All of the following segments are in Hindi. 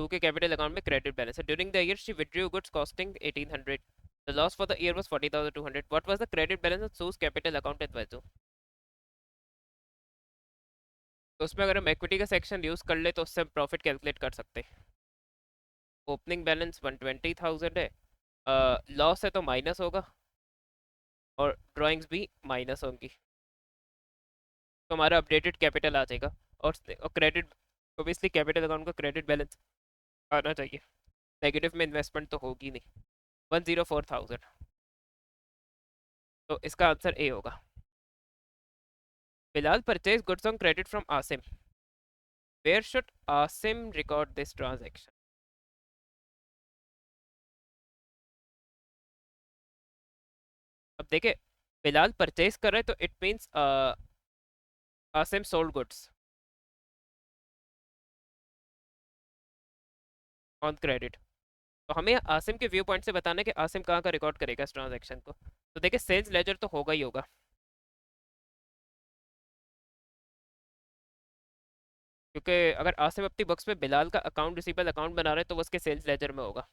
टू के कैपिटल अकाउंट में क्रेडिट बैलेंस है. During the year she withdrew goods costing 1800. The loss for the year was 40,200. What was the credit balance of Sue's capital account at value. तो उसमें अगर हम इक्विटी का सेक्शन यूज कर ले तो उससे हम प्रॉफिट कैलकुलेट कर सकते हैं. ओपनिंग बैलेंस 120,000 है. लॉस है तो माइनस होगा और ड्राइंग्स भी माइनस होंगी. तो हमारा अपडेटेड कैपिटल आ जाएगा. और क्रेडिट, ओबियसली कैपिटल अकाउंट का क्रेडिट बैलेंस आना चाहिए. नेगेटिव में इन्वेस्टमेंट तो होगी नहीं. 104,000. तो इसका आंसर ए होगा. Bilal purchase goods on credit from Asim. Where should Asim record this transaction. अब देखे, बिलाल परचेज कर रहा है तो it means Asim sold goods on credit. तो हमें आसिम के व्यू पॉइंट से बताना है कि आसिम कहाँ का रिकॉर्ड करेगा इस ट्रांजैक्शन को. तो देखिए सेल्स लेजर तो होगा ही होगा, क्योंकि अगर आसिम अपनी बुक्स में बिलाल का अकाउंट रिसीवेबल अकाउंट बना रहे हैं तो वो उसके सेल्स लेजर में होगा.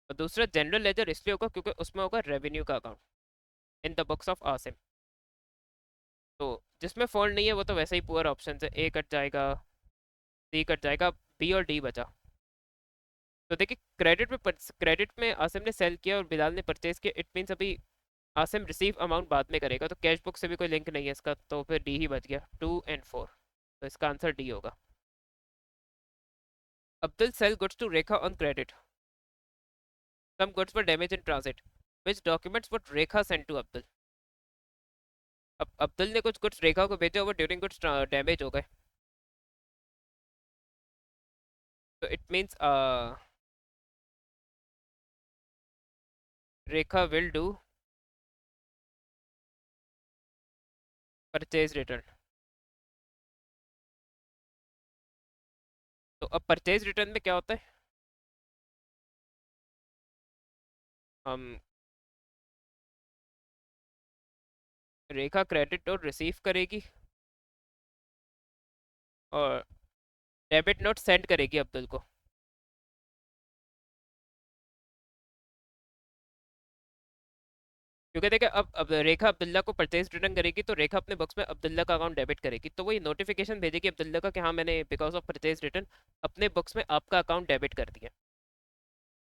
और दूसरा जनरल लेजर इसलिए होगा क्योंकि उसमें होगा रेवेन्यू का account in the books of Asim. तो जिसमें फॉल्ट नहीं है वो तो वैसे ही पुअर ऑप्शन है. ए कट जाएगा, सी कट जाएगा, बी और डी बचा. तो देखिए क्रेडिट में आसिम ने सेल किया और बिलाल ने परचेज किया. इट मीन्स अभी आसिम रिसीव अमाउंट बाद में करेगा, तो कैश बुक से भी कोई लिंक नहीं है इसका. तो फिर डी ही बच गया, 2 और 4. तो इसका आंसर डी होगा. Abdul sell goods to Rekha on credit. Some goods were damage in transit. Which documents would Rekha send to Abdul. अब अब्दुल ने कुछ गुड्स रेखा को भेजा, वो ड्यूरिंग गुड्स डैमेज हो गए. तो it means Rekha will do purchase return. तो अब परचेज रिटर्न में क्या होता है, हम रेखा क्रेडिट और रिसीव करेगी और डेबिट नोट सेंड करेगी अब्दुल को. क्योंकि देखिए अब रेखा अब्दुल्ला को परचेज रिटर्न करेगी तो रेखा अपने बुक्स में अब्दुल्ला का अकाउंट डेबिट करेगी. तो वही नोटिफिकेशन भेजेगी अब्दुल्ला का कि हाँ मैंने बिकॉज ऑफ परचेज रिटर्न अपने बुक्स में आपका अकाउंट डेबिट कर दिया.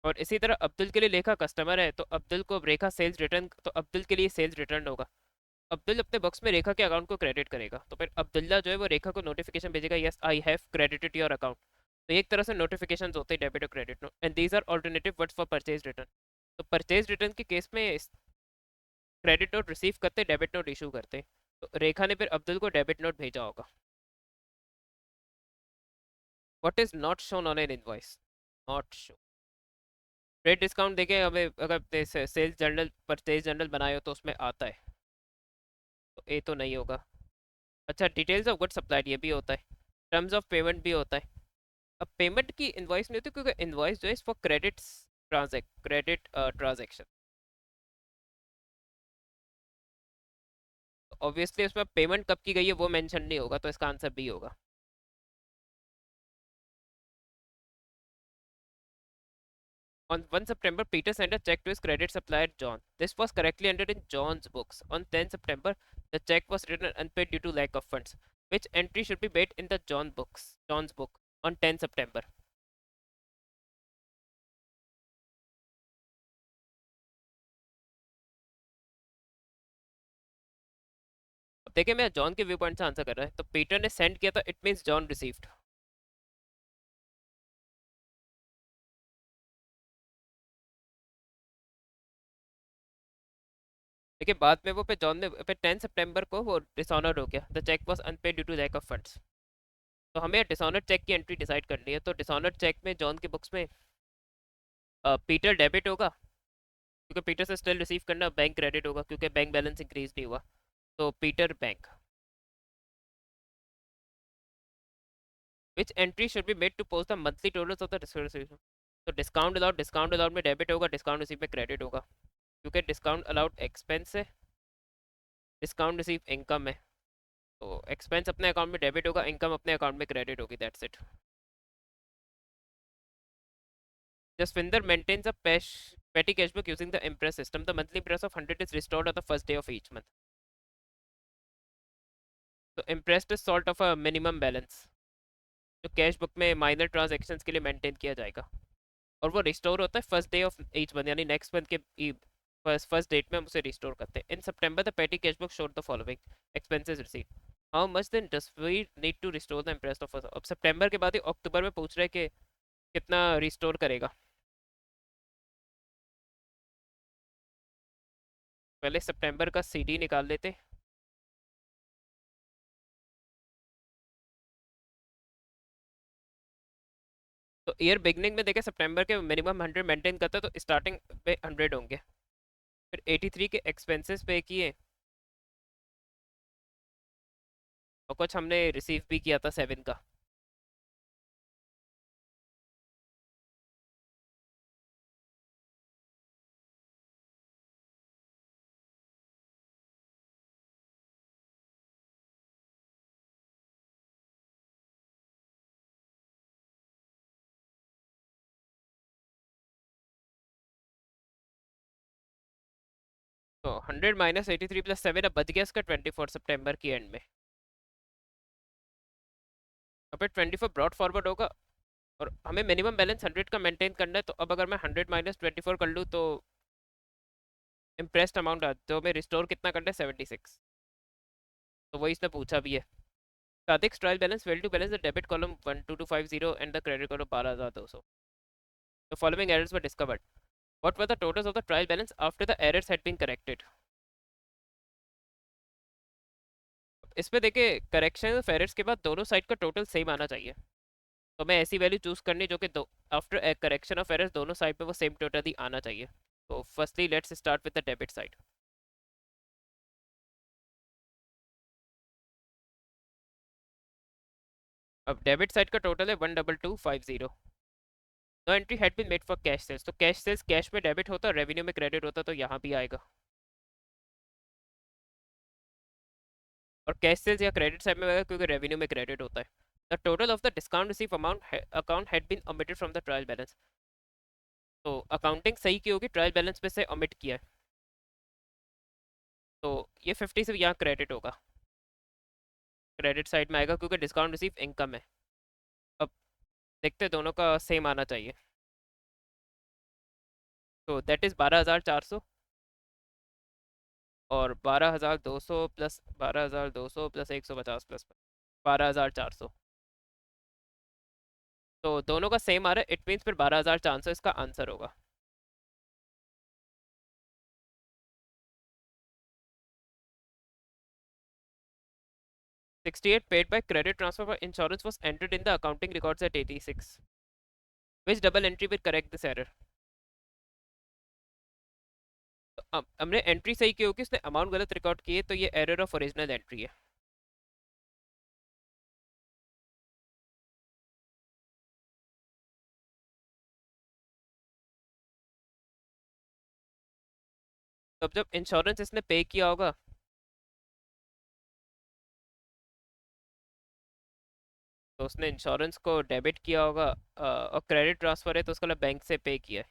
और इसी तरह अब्दुल के लिए रेखा कस्टमर है तो अब्दुल को रेखा सेल्स रिटर्न, तो अब्दुल के लिए सेल्स रिटर्न होगा. अब्दुल अपने बॉक्स में रेखा के अकाउंट को क्रेडिट करेगा तो फिर अब्दुल्ला जो है वो रेखा को नोटिफिकेशन भेजेगा, yes I have credited your account. तो एक तरह से नोटिफिकेशन होते हैं डेबिट और credit. And these are alternative words for purchase return. तो परचेज रिटर्न के केस में क्रेडिट नोट रिसीव करते, डेबिट नोट इशू करते. तो रेखा ने फिर अब्दुल को डेबिट नोट भेजा होगा. What is not shown on an invoice. Not show trade discount देखें हमें, अगर सेल्स जर्नल परचेज जर्नल बनाए हो तो उसमें आता है. तो ए तो नहीं होगा. अच्छा, डिटेल्स ऑफ गुड सप्लाइड ये भी होता है. टर्म्स ऑफ पेमेंट भी होता है. अब पेमेंट की इनवॉइस नहीं होती क्योंकि इनवॉइस जो है फॉर क्रेडिट ट्रांजैक्शन. ऑब्वियसली उसमें पेमेंट कब की गई है वो मेंशन नहीं होगा, तो इसका आंसर बी होगा. On 1 September, Peter sent a check to his credit supplier John. This was correctly entered in John's books. On 10 September, the check was written unpaid due to lack of funds. Which entry should be made in the John's book on 10 September? अब देखिए मैं जॉन के व्यू पॉइंट से आंसर कर रहा है. तो पीटर ने सेंड किया था, इट मींस जॉन रिसीव्ड. देखिए बाद में वो पे जॉन ने पे 10 सितंबर को वो डिसऑनर्ड हो गया. The cheque was unpaid due to lack of funds. तो हमें डिसऑनर्ड चेक की एंट्री डिसाइड करनी है. तो डिसऑनर्ड चेक में जॉन के बुक्स में पीटर डेबिट होगा क्योंकि पीटर से स्टिल रिसीव करना. बैंक क्रेडिट होगा क्योंकि बैंक बैलेंस इंक्रीज नहीं हुआ. तो Peter bank. Which entry should be made to post the monthly totals of the discount. तो डिस्काउंट अलाउड में डेबिट होगा, डिस्काउंट रिसीव में क्रेडिट होगा क्योंकि डिस्काउंट अलाउड एक्सपेंस है, डिस्काउंट रिसीव इनकम है. तो एक्सपेंस अपने अकाउंट में डेबिट होगा, इनकम अपने अकाउंट में क्रेडिट होगी. That's it. Jaswinder maintains a petty cash book using the Impress system. The monthly impress of 100 is restored on the first day of each month. So impressed is sort of a minimum balance जो कैश बुक में माइनर ट्रांजैक्शंस के लिए मेंटेन किया जाएगा, और वो रिस्टोर होता है first day of each month, यानी नेक्स्ट मंथ के फर्स्ट डेट में हम उसे रिस्टोर करते हैं. In September the petty cash book showed the following expenses received. How much then does we need to restore the interest of. अब सितंबर के बाद ही अक्टूबर में पूछ रहे हैं कि कितना रिस्टोर करेगा. पहले सितंबर का सीडी निकाल लेते. तो ईयर बिगनिंग में देखे सितंबर के मिनिमम 100 मेंटेन करता है, तो स्टार्टिंग पे 100 होंगे. फिर 83 के एक्सपेंसेस पे किए, और कुछ हमने रिसीव भी किया था 7 का. तो 100 माइनस 83 प्लस 7, अब बच गया इसका 24 सितंबर की एंड में. अब 24 ब्रॉड फॉरवर्ड होगा, और हमें मिनिमम बैलेंस 100 का मेंटेन करना है. तो अब अगर मैं 100 माइनस 24 कर लूँ तो इम्प्रेस्ड अमाउंट जो हमें रिस्टोर कितना करना है 76. तो वही इसने पूछा भी है. Saadik's trial balance failed to balance the debit column 12250 and the credit column 12200. The following errors were discovered. What were the totals of the trial balance after the errors had been corrected? इस पे देखिए करेक्शन ऑफ एरर्स के बाद दोनों साइड का टोटल सेम आना चाहिए. तो मैं ऐसी वैल्यू चूज करनी जो कि दो आफ्टर करेक्शन ऑफ एरर्स दोनों साइड पे वो सेम टोटल ही आना चाहिए. तो firstly let's start with the debit side. अब डेबिट साइड का टोटल है 12250. No entry had been made for cash sales. तो कैश सेल्स कैश में डेबिट होता, रेवेन्यू में क्रेडिट होता, तो यहाँ भी आएगा. और कैश सेल्स या क्रेडिट साइड में आएगा क्योंकि रेवेन्यू में क्रेडिट होता है. The total of the discount receive amount account had been omitted from the trial balance. तो अकाउंटिंग सही की होगी, ट्रायल बैलेंस में से ओमिट किया है. तो ये 50 से यहाँ क्रेडिट होगा, क्रेडिट साइड में आएगा क्योंकि डिस्काउंट रिसीव इनकम है. अब देखते हैं दोनों का सेम आना चाहिए. तो दैट इज़ 12,400 और 12,200 प्लस 12,200 प्लस 150 प्लस 12,400. तो दोनों का सेम आ रहा है, इट मीन्स फिर 12,400 इसका आंसर होगा. 68 paid by credit transfer for insurance was entered in the accounting records at 86. Which double entry will correct this error? तो अब हमने एंट्री सही की होगी, उसने अमाउंट गलत रिकॉर्ड की है, तो ये एरर ऑफ ओरिजिनल एंट्री है. तो अब जब इंश्योरेंस इसने पे किया होगा, तो उसने इंश्योरेंस को डेबिट किया होगा, और क्रेडिट ट्रांसफर है तो उसका बैंक से पे किया है.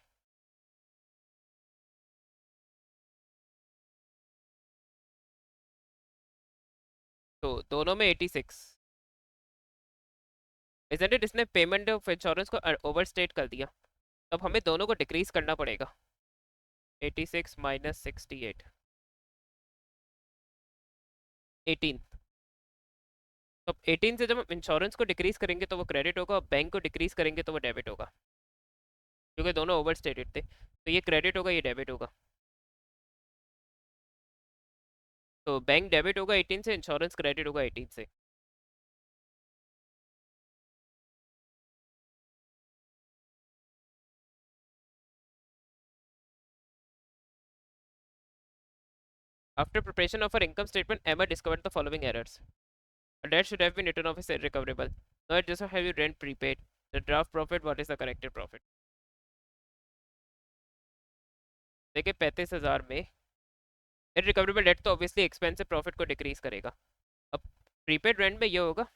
तो दोनों में 86. इजंट इट, इसने पेमेंट ऑफ इंश्योरेंस को ओवर स्टेट कर दिया. तब हमें दोनों को डिक्रीज करना पड़ेगा. 86 माइनस 68, 18. तो 18 से जब हम इंश्योरेंस को डिक्रीज करेंगे तो वो क्रेडिट होगा, और बैंक को डिक्रीज करेंगे तो वो डेबिट होगा, क्योंकि दोनों ओवर स्टेटेड थे. तो ये क्रेडिट होगा, ये डेबिट होगा. तो बैंक डेबिट होगा 18 से, इंश्योरेंस क्रेडिट होगा 18 से. After preparation of her income statement, Emma discovered the following errors. A debt should have been written off as irrecoverable. Now it doesn't have your rent prepaid. The draft profit, what is the corrected profit? देखिए 35,000 में इनरिकवरेबल डेट तो ऑब्वियसली एक्सपेंस से प्रॉफिट को डिक्रीज करेगा. अब प्रीपेड रेंट में ये होगा,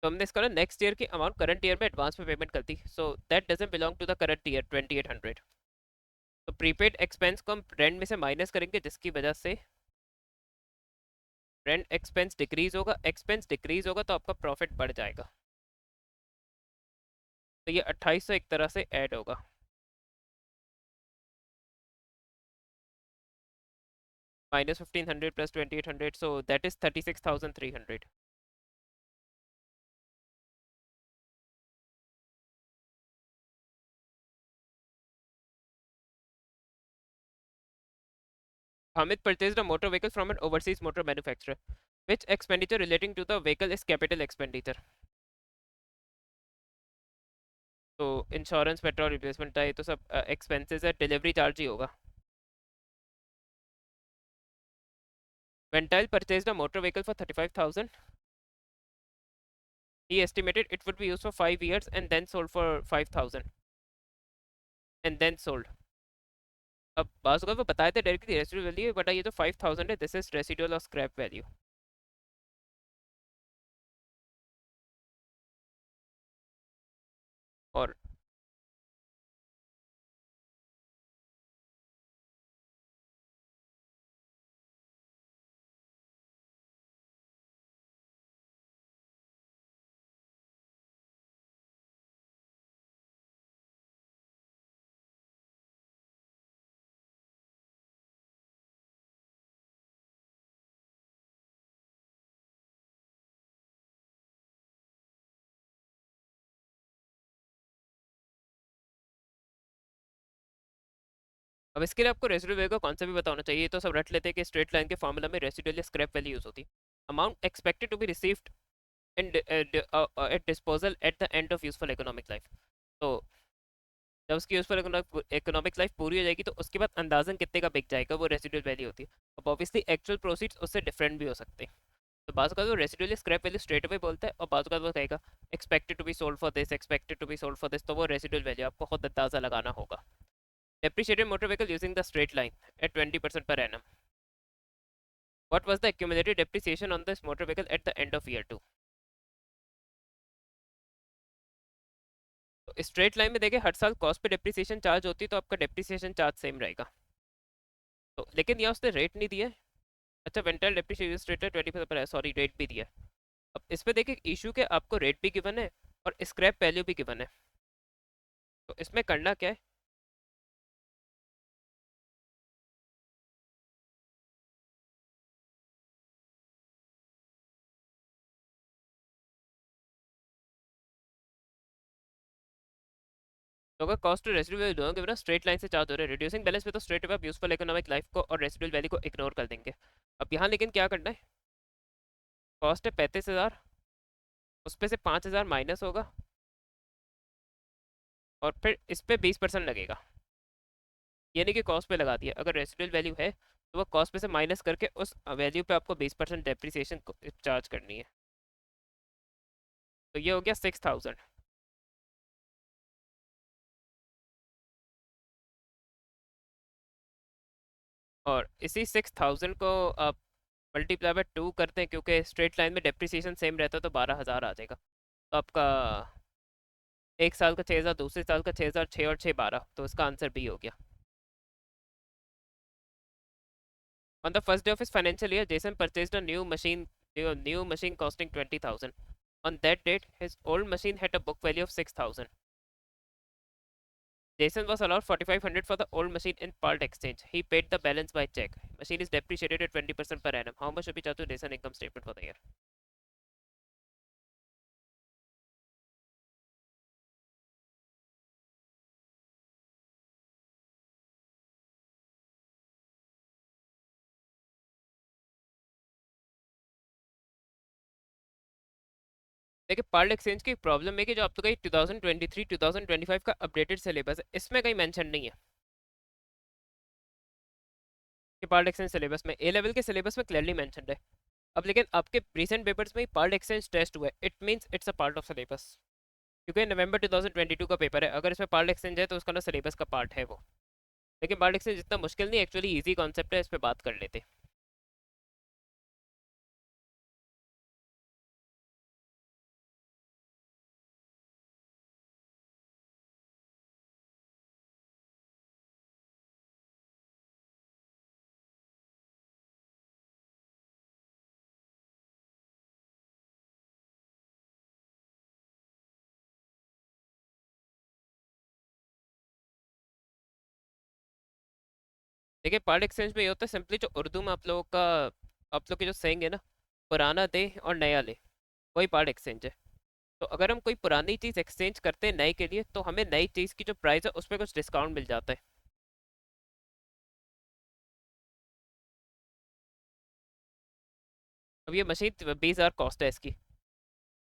तो हमने इसका ना नेक्स्ट ईयर की अमाउंट करंट ईयर में एडवांस में पेमेंट कर दी, so that doesn't belong to the current year 2800। तो प्रीपेड एक्सपेंस को हम रेंट में से माइनस करेंगे, जिसकी वजह से रेंट एक्सपेंस डिक्रीज होगा, एक्सपेंस डिक्रीज होगा तो आपका प्रॉफिट बढ़ जाएगा। तो ये 2800 एक तरह से ऐड होगा। Minus 1500 plus 2800, so that is 36,300। Hamid purchased a motor vehicle from an overseas motor manufacturer. Which expenditure relating to the vehicle is capital expenditure? तो इंश्योरेंस, पेट्रोल रिप्लेसमेंट है, ये तो सब एक्सपेंसेस है, डिलीवरी चार्ज ही होगा। Ventile purchased a motor vehicle for 35,000. He estimated it would be used for 5 years and then sold for 5,000 and then sold. अब बात वो बताए थे डायरेक्टली रेसिडुअल वैल्यू, बट ये तो 5,000 है, दिस इज रेसिडुअल और स्क्रैप वैल्यू। और अब इसके लिए आपको रेसिडुअल वैल्यू का कॉन्सेप्ट भी बताना चाहिए। ये तो सब रट लेते हैं कि स्ट्रेट लाइन के फॉर्मूला में रेसिडुअल या स्क्रैप वैल्यू यूज होती है। Amount expected to be received in at disposal at the end of useful economic life. तो जब उसकी यूजफुल इकोनॉमिक लाइफ पूरी हो जाएगी तो उसके बाद अंदाजन कितने का बिक जाएगा, वो रेसिडुअल वैल्यू होती है। अब ऑब्वियसली एक्चुअल प्रोसीड्स उससे डिफरेंट भी हो सकते हैं। तो बाज़ का वो residual scrap value straight away बोलता है, और बाज़ का वो कहेगा expected to be sold for this, expected to be sold for this, तो वो रेसिडुअल वैल्यू आपको खुद अंदाजा लगाना होगा। Depreciated motor vehicle using the straight line at 20% per annum. What was the accumulated depreciation on this motor vehicle at the end of year 2? तो स्ट्रेट लाइन में देखिए हर साल कॉस्ट पे डेप्रिसिएशन चार्ज होती है, तो आपका डेप्रिसिएशन चार्ज सेम रहेगा। तो लेकिन यहाँ उसने रेट नहीं दिया है। अच्छा, वेंटल डेप्रिसिएशन रेट है 20% पर है, सॉरी रेट भी दिया है। अब इस पे देखिए इशू के आपको रेट भी गिवन है और स्क्रैप वैल्यू भी गिवन है। तो इसमें करना क्या है, तो अगर कॉस्ट टू रेसिडुअल वैल्यू दोनों गिवन है, स्ट्रेट लाइन से चार्ज हो रहे हैं, रिड्यूसिंग बैलेंस में तो स्ट्रेट अवे आप यूजफुल इकोनॉमिक लाइफ को और रेसिडुअल वैल्यू को इग्नोर कर देंगे। अब यहाँ लेकिन क्या करना है, कॉस्ट है 35,000, उस पे से 5,000 माइनस होगा और फिर इस पे 20% लगेगा। ये नहीं कि कॉस्ट पे लगा दिया, अगर रेसिडुअल वैल्यू है तो वो कॉस्ट पे से माइनस करके उस वैल्यू पे आपको 20% डेप्रिसिएशन चार्ज करनी है। तो ये हो गया 6,000। और इसी 6,000 को आप मल्टीप्लाई बाय 2 करते हैं, क्योंकि स्ट्रेट लाइन में डेप्रिसिएशन सेम रहता है, तो 12,000 आ जाएगा। तो आपका एक साल का 6,000, दूसरे साल का 6,000, 6 और 6 12, तो इसका आंसर बी हो गया। On the first day of his financial year, Jason purchased a new machine costing 20,000. On that date, his old machine had a book value of 6,000. Jason was allowed 4,500 for the old machine in part exchange. He paid the balance by check. Machine is depreciated at 20% per annum. How much should be charged to Jason income statement for the year? देखिए पार्ट एक्सचेंज की प्रॉब्लम है कि जो आपका 2023 2025 का अपडेटेड सिलेबस है, इसमें कहीं मेंशन नहीं है कि पार्ट एक्सचेंज सिलेबस में, ए लेवल के सिलेबस में क्लियरली मेंशनड है। अब लेकिन आपके रिसेंट पेपर्स में ही पार्ट एक्सचेंज टेस्ट हुआ है, it means it's a part of syllabus, क्योंकि नवंबर 2022 का पेपर है। अगर इसमें पार्ट एक्सचेंज है तो उसका ना सिलेबस का पार्ट है वो। लेकिन पार्ट एक्सचेंज इतना मुश्किल नहीं, एक्चुअली इजी कॉन्सेप्ट है, इस पर बात कर लेते। देखिए पार्ट एक्सचेंज में ये होता है सिंपली, जो उर्दू में आप लोगों का, आप लोग के जो सेंग है ना, पुराना दे और नया ले, वही पार्ट एक्सचेंज है। तो अगर हम कोई पुरानी चीज़ एक्सचेंज करते हैं नए के लिए, तो हमें नई चीज़ की जो प्राइस है उस पर कुछ डिस्काउंट मिल जाता है। अब ये मशीन 20,000 कॉस्ट है इसकी,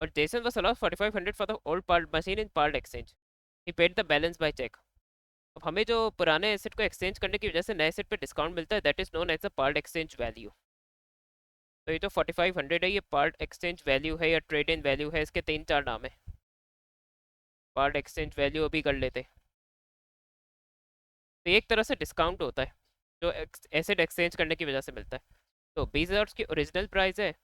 और Jason was allowed 4500 for the old part machine in part exchange. He paid the balance by check. अब हमें जो पुराने एसेट को एक्सचेंज करने की वजह से नए एसेट पे डिस्काउंट मिलता है, that is known as the part exchange value. तो ये जो 4500 है, ये पार्ट एक्सचेंज वैल्यू है या ट्रेड इन वैल्यू है, इसके तीन चार नाम है। पार्ट एक्सचेंज वैल्यू अभी कर लेते हैं। तो ये एक तरह से डिस्काउंट होता है जो एसेट एक्सचेंज करने की वजह से मिलता है। तो 20,000 की ओरिजिनल प्राइस है,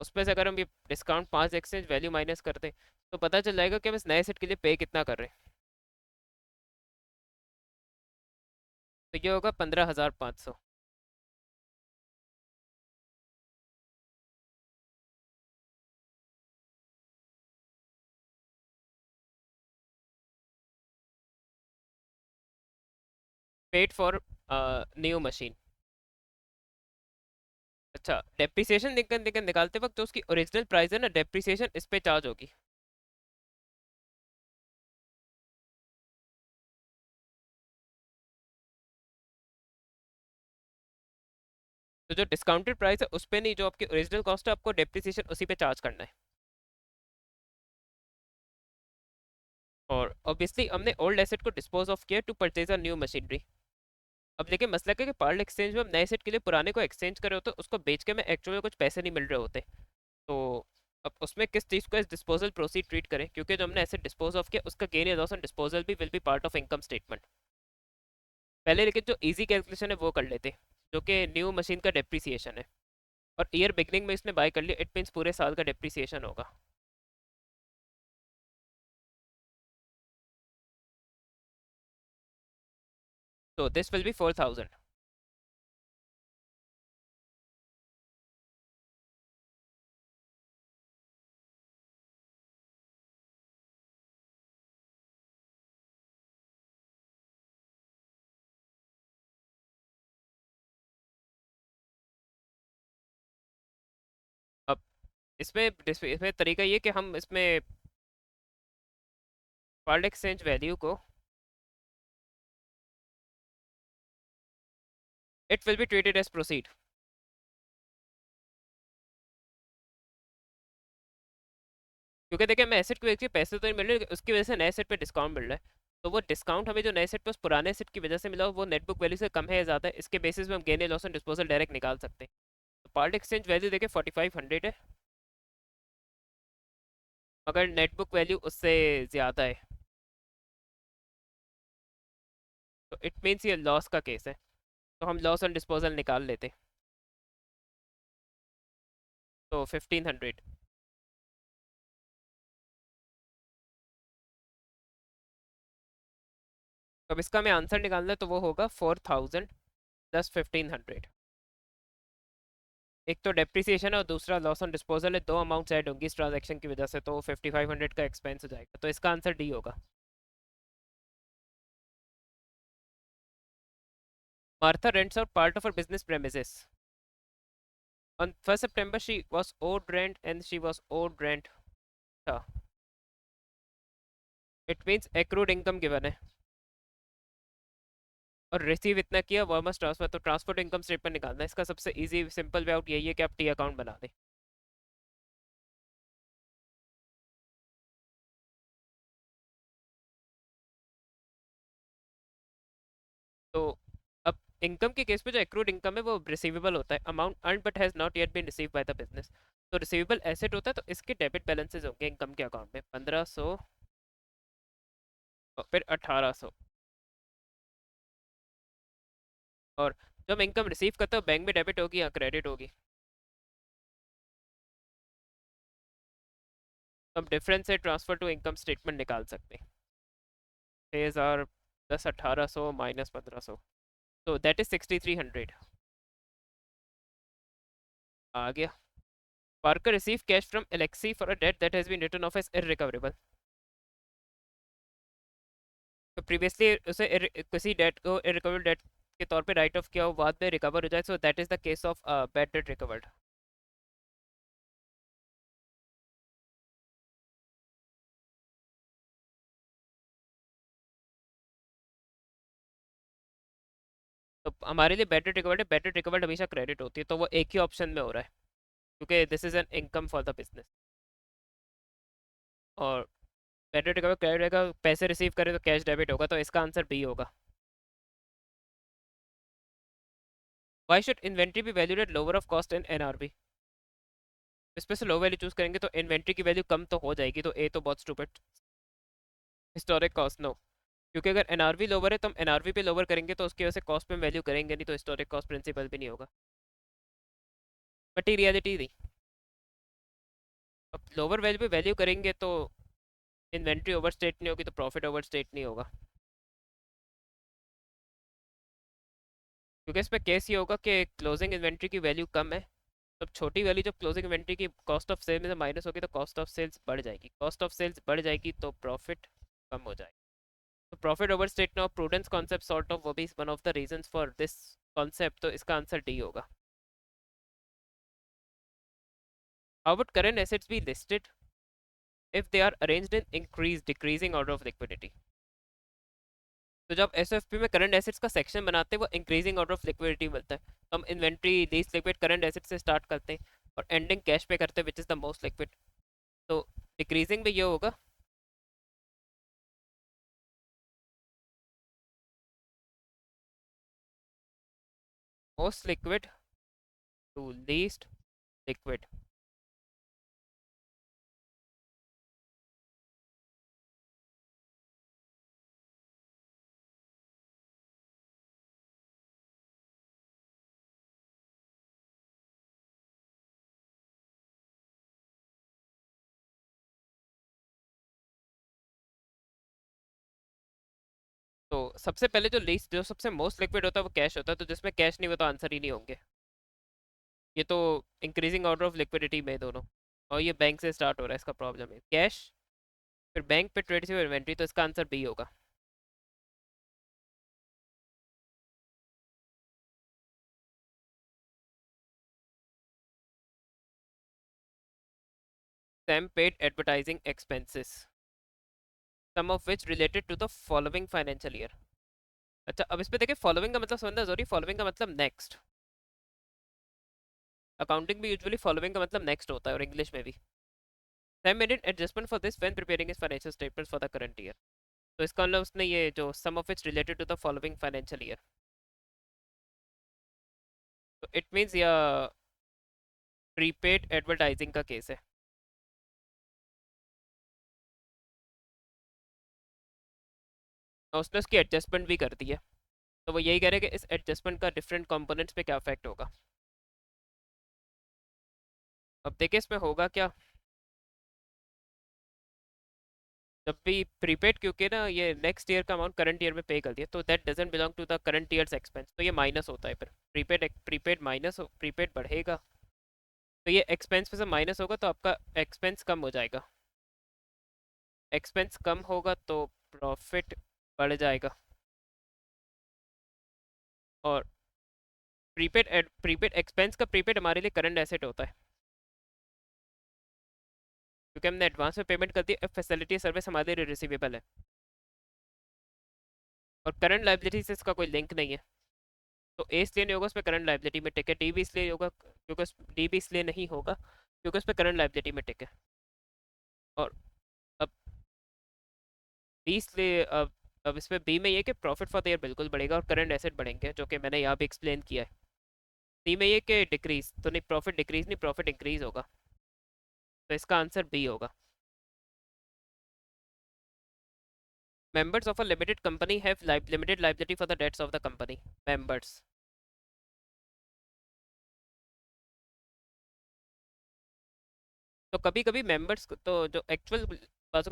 उसमें से अगर हम ये डिस्काउंट 5 एक्सचेंज वैल्यू माइनस करते, तो पता चल जाएगा कि हम इस नए सेट के लिए पे कितना कर रहे हैं। तो ये होगा 15,500। Paid for new machine. अच्छा, डेप्रिसिएशन निकालते वक्त जो उसकी ओरिजिनल प्राइस है ना, डेप्रिसिएशन इस पे चार्ज होगी। तो जो डिस्काउंटेड प्राइस है उस पे नहीं, जो आपकी ओरिजिनल कॉस्ट है आपको डेप्रिसिएशन उसी पे चार्ज करना है। और ऑब्वियसली हमने ओल्ड एसेट को डिस्पोज ऑफ किया to purchase a new machinery. अब देखिए मसला क्या है कि पार्ट एक्सचेंज में हम नए सेट के लिए पुराने को एक्सचेंज कर रहे होते, उसको बेच के में एक्चुअल में कुछ पैसे नहीं मिल रहे होते। तो अब उसमें किस चीज़ को एज डिस्पोजल प्रोसीड ट्रीट करें, क्योंकि जो हमने एसेट डिस्पोज ऑफ किया उसका गेन या लॉस ऑन डिस्पोजल भी will be part of income statement. पहले लेकिन जो इजी कैलकुलेशन है वो कर लेते, जो कि न्यू मशीन का डेप्रिसिएशन है। और ईयर बिगनिंग में इसने बाय कर लिया, इट मीन्स पूरे साल का डेप्रिसिएशन होगा। तो दिस विल बी 4,000। अब इसमें तरीका ये कि हम इसमें पार्ट एक्सचेंज वैल्यू को, it will be treated as proceed. क्योंकि देखिए मैं एसेट को बेच के पैसे तो नहीं मिल रहे, उसकी वजह से नए सेट पे डिस्काउंट मिल रहा है। तो वो डिस्काउंट हमें जो नए सेट पे उस पुराने सेट की वजह से मिला वो नेट बुक वैल्यू से कम है या ज़्यादा है, इसके बेसिस पे हम गेन या लॉस ऑन डिस्पोजल डायरेक्ट निकाल सकते हैं। तो पार्ट एक्सचेंज वैल्यू देखिए 4500 है, मगर नेट बुक वैल्यू उससे ज़्यादा है, तो इट मीन्स ये लॉस का केस है। तो हम लॉस ऑन डिस्पोजल निकाल लेते। तो 1500। तो अब इसका हमें आंसर निकालना है, तो वो होगा 4,000 प्लस 1500। एक तो डेप्रिसिएशन है और दूसरा लॉस ऑन डिस्पोजल है, दो अमाउंट्स ऐड होंगी इस ट्रांजैक्शन की वजह से, तो 5500 का एक्सपेंस हो जाएगा। तो इसका आंसर डी होगा। Martha rents out part of her business premises. On 1st September, she was owed rent and she was owed rent. था। It means accrued income given है, और रिसीव इतना किया, वर्मस ट्रांसफर, तो ट्रांसफर टू इनकम स्टेटमेंट निकालना है। इसका सबसे इजी सिंपल वे आउट यही है कि आप टी अकाउंट बना दें। तो अब इनकम के केस पे जो एक्रूड इनकम है वो रिसीवेबल होता है, amount earn but has not yet been receive by the business. तो रिसीवेबल एसेट होता है, तो इसके डेबिट बैलेंसेस होंगे इनकम के अकाउंट में 1500 और फिर 1800। और जब इनकम रिसीव करते हो बैंक में डेबिट होगी या क्रेडिट होगी, तो हम डिफरेंस से ट्रांसफर टू इनकम स्टेटमेंट निकाल सकते हैं। 6,000 प्लस 1800 माइनस 1500, तो दैट इज 6,300। आ गया। Parker receive cash from Alexei for a debt that has been written off as irrecoverable. तो प्रीवियसली उसे किसी डेट को इररिकवरेबल डेट के तौर पे राइट ऑफ किया हो, बाद में रिकवर हो जाए, so that is the case of bad debt recovered. तो हमारे लिए बैड डेट रिकवर्ड है, बैड डेट रिकवर्ड हमेशा क्रेडिट होती है, तो वो एक ही ऑप्शन में हो रहा है, क्योंकि this is an income for the business. और बैड डेट रिकवर्ड क्रेडिट रहेगा, पैसे रिसीव करें तो कैश डेबिट होगा, तो इसका आंसर बी होगा। Why should inventory be valued at lower of cost in NRB? इसमें से लो वैल्यू चूज करेंगे तो इन्वेंट्री की वैल्यू कम तो हो जाएगी, तो ए तो बहुत स्टूपिड। हिस्टोरिक कॉस्ट नो, क्योंकि अगर एनआरवी लोअर है तो हम एनआरवी पे लोअर करेंगे, तो उसकी वजह से कॉस्ट में वैल्यू करेंगे नहीं, तो हिस्टोरिक कॉस्ट प्रिंसिपल भी नहीं होगा। मटीरियलिटी नहीं, अब लोअर वैल्यू पे वैल्यू करेंगे तो इन्वेंट्री ओवरस्टेट नहीं होगी, तो प्रॉफिट ओवरस्टेट नहीं होगा, क्योंकि इसमें केस ये होगा कि क्लोजिंग इन्वेंट्री की वैल्यू कम है। तो छोटी वैल्यू जब क्लोजिंग इन्वेंट्री की कॉस्ट ऑफ सेल में से माइनस होगी, तो कॉस्ट ऑफ सेल्स बढ़ जाएगी, कॉस्ट ऑफ सेल्स बढ़ जाएगी तो प्रॉफिट कम हो जाएगा। तो profit overstate of prudence concept sort of वो भी one of the reasons for this concept, तो इसका आंसर डी होगा। How would current assets be listed if they are arranged in increase decreasing order of liquidity? तो जब एसएफपी में करंट एसेट्स का सेक्शन बनाते हैं, वो इंक्रीजिंग ऑर्डर ऑफ लिक्विडिटी मिलता है, तो हम inventory least liquid current assets से स्टार्ट करते हैं और एंडिंग कैश पे करते हैं, which is the most liquid. तो डिक्रीजिंग में ये होगा। Most liquid to least liquid. तो सबसे पहले जो लीस्ट, जो सबसे मोस्ट लिक्विड होता है वो कैश होता है, तो जिसमें कैश नहीं, वो तो आंसर ही नहीं होंगे। ये तो इंक्रीजिंग ऑर्डर ऑफ लिक्विडिटी में दोनों, और ये बैंक से स्टार्ट हो रहा है, इसका प्रॉब्लम है कैश, फिर बैंक पे ट्रेड से इन्वेंट्री, तो इसका आंसर बी होगा। Sam paid advertising expenses, some of which related to the following financial year। अच्छा, अब इस पे देखिए, फॉलोइंग का मतलब समझना जरूरी, फॉलोइंग का मतलब नेक्स्ट। अकाउंटिंग में यूजुअली फॉलोइंग का मतलब नेक्स्ट होता है, और इंग्लिश में भी। Sam made an adjustment for this when preparing his financial statements for the current year. तो इसका मतलब उसने ये जो sum of it's related to the following financial year, तो इट मींस या प्रीपेड एडवर्टाइजिंग का केस है, और उसने उसकी एडजस्टमेंट भी कर दी है। तो वो यही कह रहे हैं कि इस एडजस्टमेंट का डिफरेंट कंपोनेंट्स पे क्या इफेक्ट होगा। अब देखिए इसमें होगा क्या, जब भी प्रीपेड, क्योंकि ना ये नेक्स्ट ईयर का अमाउंट करंट ईयर में पे कर दिया, तो that doesn't belong to the current year's expense, तो ये माइनस होता है फिर। प्रीपेड प्रीपेड माइनस, प्रीपेड बढ़ेगा, तो ये एक्सपेंस में से माइनस होगा, तो आपका एक्सपेंस कम हो जाएगा। एक्सपेंस कम होगा तो प्रॉफिट बढ़ जाएगा। और प्रीपेड एक्सपेंस का प्रीपेड हमारे लिए करंट एसेट होता है, क्योंकि हमने एडवांस में पेमेंट कर दी, फैसिलिटी सर्विस हमारे लिए रिसीवेबल है, और करंट लाइबिलिटी से इसका कोई लिंक नहीं है। तो ए इसलिए नहीं होगा, उस पर करंट लाइबिलिटी में टिक है। डी भी इसलिए होगा क्योंकि डी भी इसलिए नहीं होगा क्योंकि उस पर करंट लाइबिलिटी में टिक है। और अब बी इसलिए, अब इसमें बी में ये कि प्रॉफिट फॉर द ईयर बिल्कुल बढ़ेगा और करंट एसेट बढ़ेंगे, जो कि मैंने यहाँ भी एक्सप्लेन किया है। सी में ये कि डिक्रीज तो नहीं, प्रॉफिट डिक्रीज नहीं, प्रॉफिट इंक्रीज होगा, तो इसका आंसर बी होगा। Members of a limited company have limited liability for the debts of the company. Members, तो कभी कभी मेंबर्स, तो जो एक्चुअल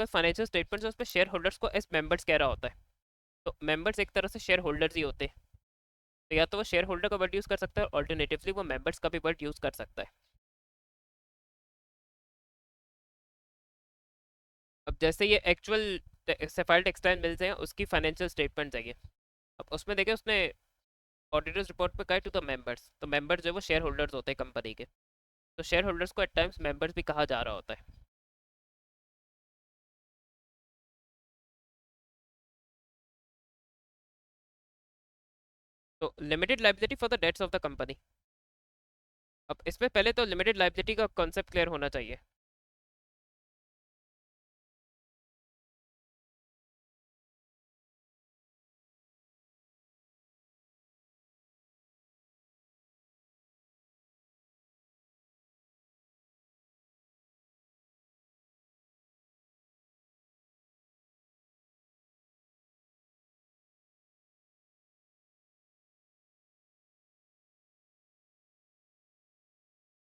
फाइनेंशियल स्टेटमेंट्स है, उसमें शेयर होल्डर्स को एज मेंबर्स कह रहा होता है, तो मेंबर्स एक तरह से शेयर होल्डर्स ही होते हैं। तो या तो वो शेयर होल्डर का वर्ड यूज़ कर सकता है, ऑल्टरनेटिवली वो मेंबर्स का भी वर्ड यूज़ कर सकता है। अब जैसे ये एक्चुअल सेफाइल टेक्सटाइल मिल्स हैं, उसकी फाइनेंशियल स्टेटमेंट्स है ये। अब उसमें देखें उसने ऑडिटर्स रिपोर्ट पे का है टू द मेंबर्स, तो मेंबर्स जो है वो शेयर होल्डर्स होते हैं कंपनी के, तो शेयर होल्डर्स को एट टाइम्स मेंबर्स भी कहा जा रहा होता है। तो limited liability for the debts of the company. अब इसमें पहले तो लिमिटेड लाइबिलिटी का कॉन्सेप्ट क्लियर होना चाहिए।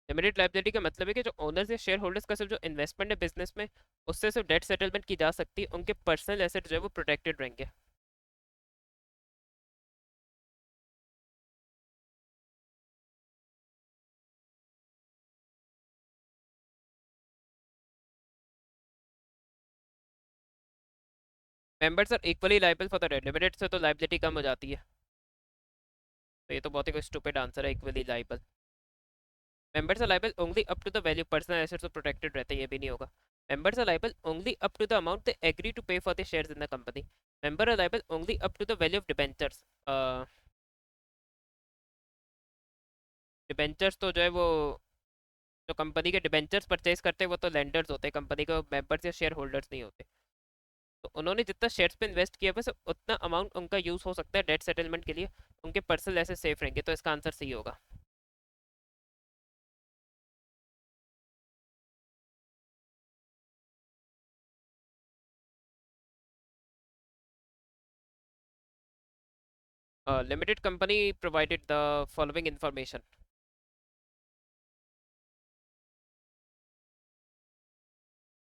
लिमिटेड लाइबिलिटी का मतलब है कि जो ओनर्स या शेयर होल्डर्स का सिर्फ जो इन्वेस्टमेंट है बिजनेस में, उससे सिर्फ डेट सेटलमेंट की जा सकती है, उनके पर्सनल एसेट जो है वो प्रोटेक्टेड रहेंगे। Members are equally liable for the debt, limited से तो लाइबिलिटी कम हो जाती है, तो ये तो बहुत ही कोई स्टूपिड आंसर है, equally liable. Members are liable only up to the value, personal assets तो प्रोटेक्टेड रहते हैं, ये भी नहीं होगा। Members are liable only up to the amount they agree to pay for the shares in the company. Member are liable only up to the value of debentures. Debentures तो जो है वो, जो कंपनी के डिबेंचर्स परचेज करते हैं वो तो लेंडर्स होते हैं, कंपनी के मेंबर्स या शेयर होल्डर्स नहीं होते। तो उन्होंने जितना शेयर्स पे इन्वेस्ट किया बस उतना अमाउंट उनका यूज हो सकता है डेट सेटलमेंट के लिए, उनके पर्सनल ऐसे सेफ रहेंगे, तो इसका आंसर सही होगा। Limited company provided the following information.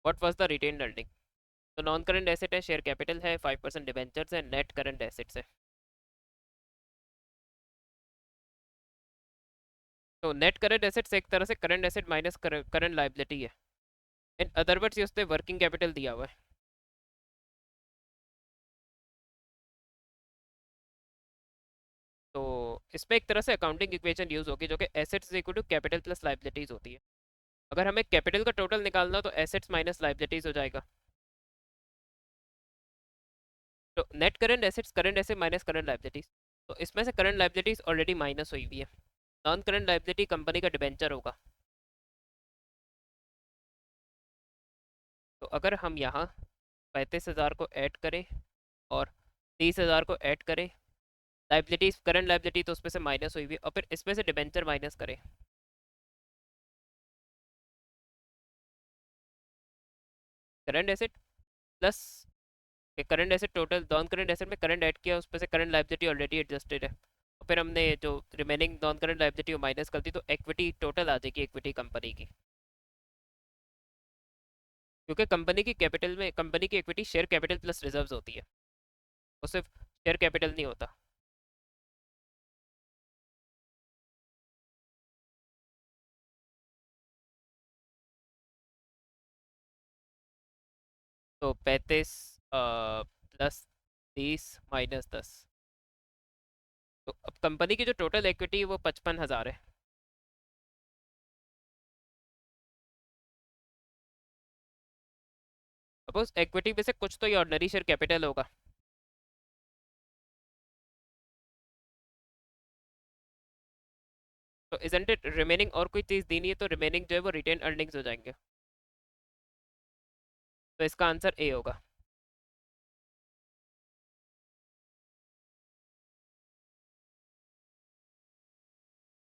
What was the retain earning? तो नॉन करंट एसेट है, शेयर कैपिटल है, 5% डिबेंचर्स है, नेट करंट एसेट्स है। तो नेट करंट एसेट्स एक तरह से current asset minus current liability है। इन अदर वर्ड्स ये उसने वर्किंग कैपिटल दिया हुआ है। तो इसमें एक तरह से अकाउंटिंग इक्वेशन यूज होगी जो कि assets equal to capital plus liabilities होती है। अगर हमें कैपिटल का टोटल निकालना हो तो एसेट्स माइनस लाइबिलिटीज हो जाएगा। तो net current assets current asset minus current liabilities, तो इसमें से करंट लाइबिलिटीज ऑलरेडी माइनस हुई हुई है। नॉन करंट लाइबिलिटी कंपनी का डिबेंचर होगा। तो अगर हम यहाँ 35,000 को ऐड करें और 30,000 को ऐड करें, लाइबिलिटीज करंट लाइबिलिटी तो उसमें से माइनस हुई हुई है, और फिर इसमें से डिबेंचर माइनस करें, current asset plus current asset total non current asset में करंट ऐड किया, उसमें से करंट लाइबिलिटी ऑलरेडी एडजस्टेड है, और फिर हमने जो रिमेनिंग नॉन करंट लाइबिलिटी वो माइनस कर दी, तो इक्विटी टोटल आ जाएगी इक्विटी कंपनी की। क्योंकि कंपनी की कैपिटल में कंपनी की equity share capital plus reserves होती है, वो सिर्फ शेयर कैपिटल नहीं होता। तो 35 प्लस 30 - 10, तो अब कंपनी की जो टोटल इक्विटी है वो 55,000 है। अब उस इक्विटी में से कुछ तो ये ऑर्डिनरी शेयर कैपिटल होगा। तो इजंट इट रिमेनिंग और कोई चीज़ दी नहीं है, तो रिमेनिंग जो है वो रिटेन अर्निंग्स हो जाएंगे, तो इसका आंसर ए होगा।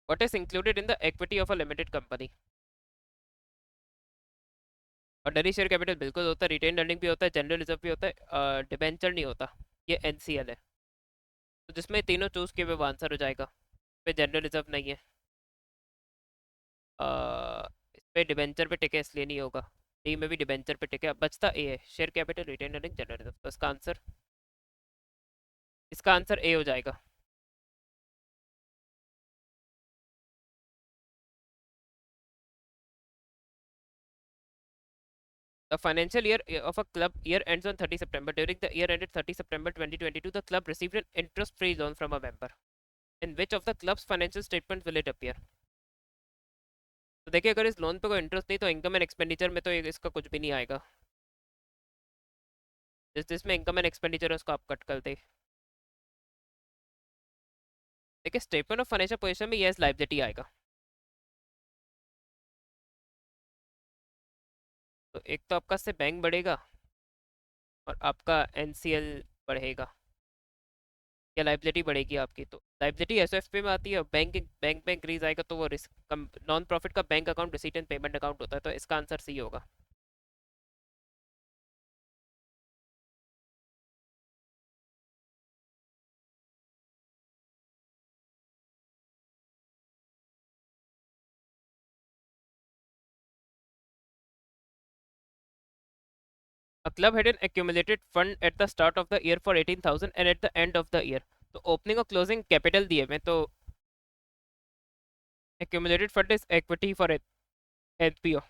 What is included in the equity of a limited company? Ordinary share capital बिल्कुल होता है, रिटेन अर्निंग भी होता है, जनरल रिजर्व भी होता है, डिबेंचर नहीं होता, ये एनसीएल है। तो जिसमें तीनों चूज किए हुए वो आंसर हो जाएगा। पे जनरल रिजर्व नहीं है, इस पे डिबेंचर पे टिके इसलिए नहीं होगा, डी में भी डिबेंचर पे टिके, अब बचता ए है, share capital retain earning general reserve, तो इसका आंसर ए हो जाएगा। The financial year of a club year ends on 30 September. During the year ended 30 September 2022, the club received an interest-free loan from a member. In which of the clubs financial statement will it appear. तो देखिए अगर इस लोन पे कोई इंटरेस्ट नहीं तो इनकम एंड एक्सपेंडिचर में तो इसका कुछ भी नहीं आएगा। जिसमें इनकम एंड एक्सपेंडिचर है उसको आप कट कर दे। देखिए स्टेटमेंट ऑफ फाइनेंशियल पोजीशन में यस लायबिलिटी आएगा। तो एक तो आपका से बैंक बढ़ेगा और आपका एनसीएल बढ़ेगा या लाइबिलिटी बढ़ेगी आपकी। तो लाइबिलिटी एसएफपी में आती है, बैंक में इंक्रीज आएगा तो वो रिस्क कम। नॉन प्रॉफिट का bank account receipt and payment account होता है, तो इसका आंसर सी होगा। A club had an accumulated fund at the start of the year for 18,000 and at the end of the year। तो ओपनिंग और क्लोजिंग कैपिटल दिए हुए, तो accumulated fund is equity for NPO।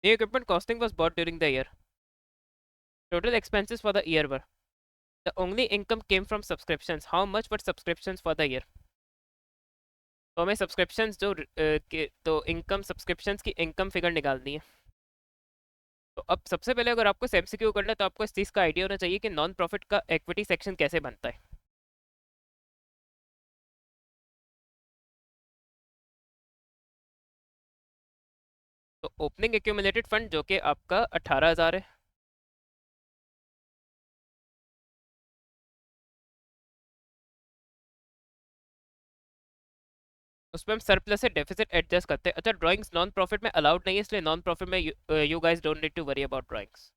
New equipment costing was bought during the year। Total expenses for the year were, the only income came from subscriptions। How much were subscriptions for the year? तो हमें सब्सक्रिप्शंस जो तो इनकम सब्सक्रिप्शंस की इनकम फिगर निकालनी है। तो अब सबसे पहले अगर आपको एमसीक्यू करना है तो आपको इस चीज़ का आइडिया होना चाहिए कि नॉन प्रॉफिट का इक्विटी सेक्शन कैसे बनता है। तो ओपनिंग एक्यूमुलेटेड फंड जो कि आपका 18,000 है, उसमें हम सरप्लस से डेफिसिट एडजस्ट करते हैं। अच्छा ड्राइंग्स नॉन प्रॉफिट में अलाउड नहीं है, इसलिए नॉन प्रॉफिट में you guys don't need to worry about drawings.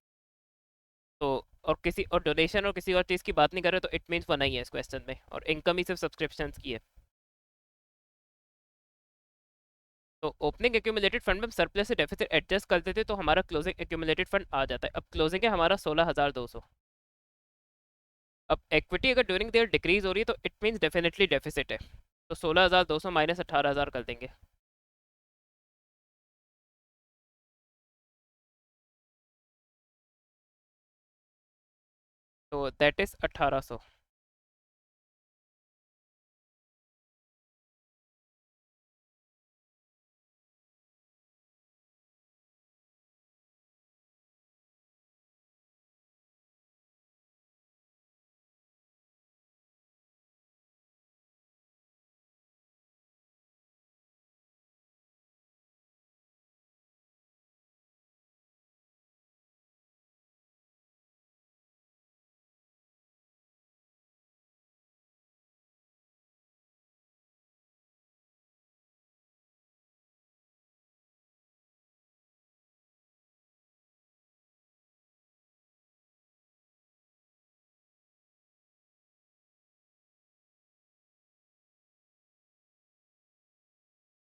तो और किसी और डोनेशन और किसी और चीज़ की बात नहीं कर रहे, तो इट मीन्स वो नहीं है इस क्वेश्चन में, और इनकम ही सिर्फ सब्सक्रिप्शन की है। तो ओपनिंग एक्यूमुलेटेड फंड में हम सरप्लस से डेफिसिट एडजस्ट कर देते तो हमारा क्लोजिंग एक्यूमुलेटेड फंड आ जाता है। अब क्लोजिंग है हमारा 16,200। अब इक्विटी अगर ड्यूरिंग देयर डिक्रीज हो रही है तो इट मीन्स डेफिनेटली डेफिसिट है। तो 16,200 माइनस 18,000 कर देंगे। तो दैट इज 1800।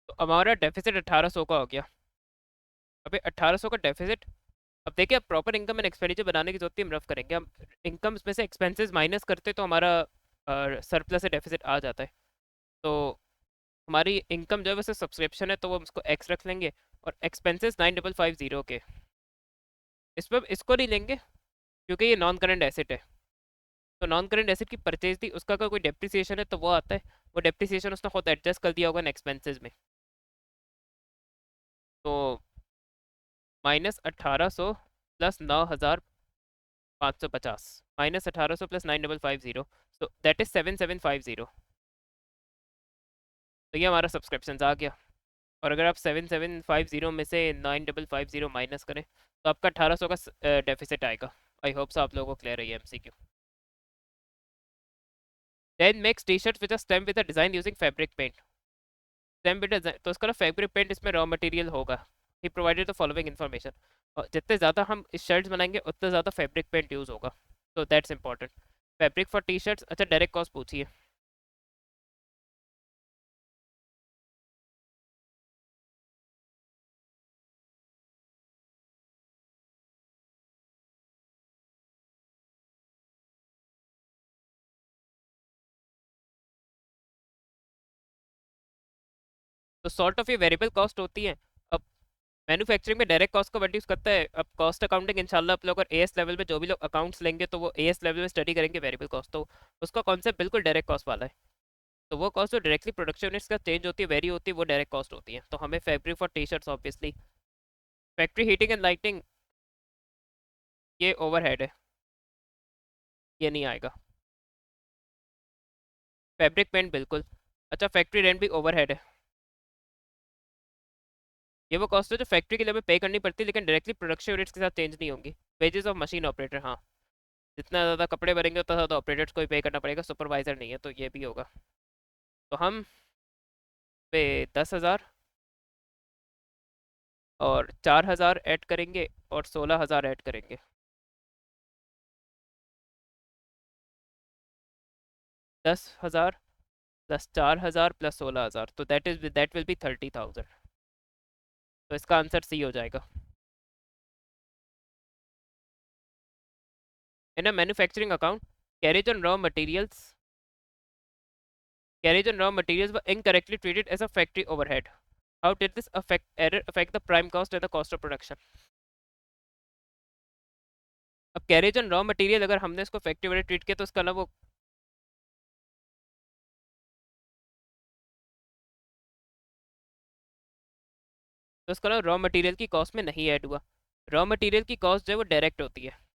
तो हमारा डेफिसिट 1800 का हो गया। अभी 1800 का डेफिसिट, अब देखिए अब प्रॉपर इनकम एंड एक्सपेंडिचर बनाने की जरूरत है, हम रफ करेंगे। हम इनकम में से एक्सपेंसेस माइनस करते तो हमारा सरप्लस से डेफिसिट आ जाता है। तो हमारी इनकम जो है वैसे सब्सक्रिप्शन है तो वो हम इसको एक्स रख लेंगे, और एक्सपेंसेस 9550 के। इस पर इसको नहीं लेंगे क्योंकि ये नॉन करंट एसेट है। तो नॉन करंट एसेट की परचेज थी, उसका अगर कोई डेप्रिसिएशन है तो वो आता है। वो डेप्रिसिएशन उसने खुद एडजस्ट कर दिया होगा इन एक्सपेंसेस में। तो -1800 प्लस 9,550, -1800 प्लस 9,550, तो दैट इज 7,750। तो ये हमारा सब्सक्रिप्शन आ गया। और अगर आप 7,750 में से 9,550 माइनस करें तो आपका 1800 का डेफिसिट आएगा। आई होप सो आप लोगों को क्लियर है ये MCQ. Then makes T shirt with a stem with a design using fabric paint. Stem with design, तो उसका ना फैब्रिक पेंट इसमें रॉ मटेरियल होगा। He provided the following information. और जितने ज़्यादा हम इस शर्ट्स बनाएंगे उतना ज़्यादा फैब्रिक पेंट यूज़ होगा। तो that's important. Fabric for T shirts, अच्छा डायरेक्ट कॉस्ट पूछिए। तो सॉर्ट ऑफ ये वेरिएबल कॉस्ट होती है। अब मैन्युफैक्चरिंग में डायरेक्ट कॉस्ट को रिड्यूस करता है। अब कॉस्ट अकाउंटिंग इंशाल्लाह आप लोग अगर एएस लेवल में जो भी लोग अकाउंट्स लेंगे तो वो एएस लेवल में स्टडी करेंगे वेरिएबल कॉस्ट, तो उसका कॉन्सेप्ट बिल्कुल डायरेक्ट कॉस्ट वाला है। तो वो कॉस्ट जो डायरेक्टली प्रोडक्शन यूनिट्स का चेंज होती है, वेरी होती है, वो डायरेक्ट कॉस्ट होती है। तो हमें factory for T shirts obviously, factory heating and lighting ये ओवरहेड है, ये नहीं आएगा। फैब्रिक पेंट बिल्कुल। अच्छा, फैक्ट्री रेंट भी ओवरहेड है। ये वो कॉस्ट है जो फैक्ट्री के लिए हमें पे करनी पड़ती है, लेकिन डायरेक्टली प्रोडक्शन यूनिट्स के साथ चेंज नहीं होंगी। वेजेस ऑफ मशीन ऑपरेटर, हाँ, जितना ज़्यादा कपड़े भरेंगे उतना ज़्यादा ऑपरेटर्स को ही पे करना पड़ेगा, सुपरवाइजर नहीं है, तो ये भी होगा। तो हम पे 10,000 और 4,000 ऐड करेंगे और 16,000 ऐड करेंगे। 10,000 प्लस 4,000 प्लस 16,000, तो दैट विल बी 30,000। तो इसका आंसर सी हो जाएगा। In a manufacturing account, carriage on raw materials carriage on raw materials were incorrectly treated as a factory overhead. How did this error affect the prime cost and the cost of production? अब कैरेज ऑन रॉ मटेरियल अगर हमने इसको फैक्ट्री ओवरहेड ट्रीट किया तो उसका ना वो, तो उसका ना रॉ मटेरियल की कॉस्ट में नहीं ऐड हुआ। रॉ मटेरियल की कॉस्ट जो है वो डायरेक्ट होती है।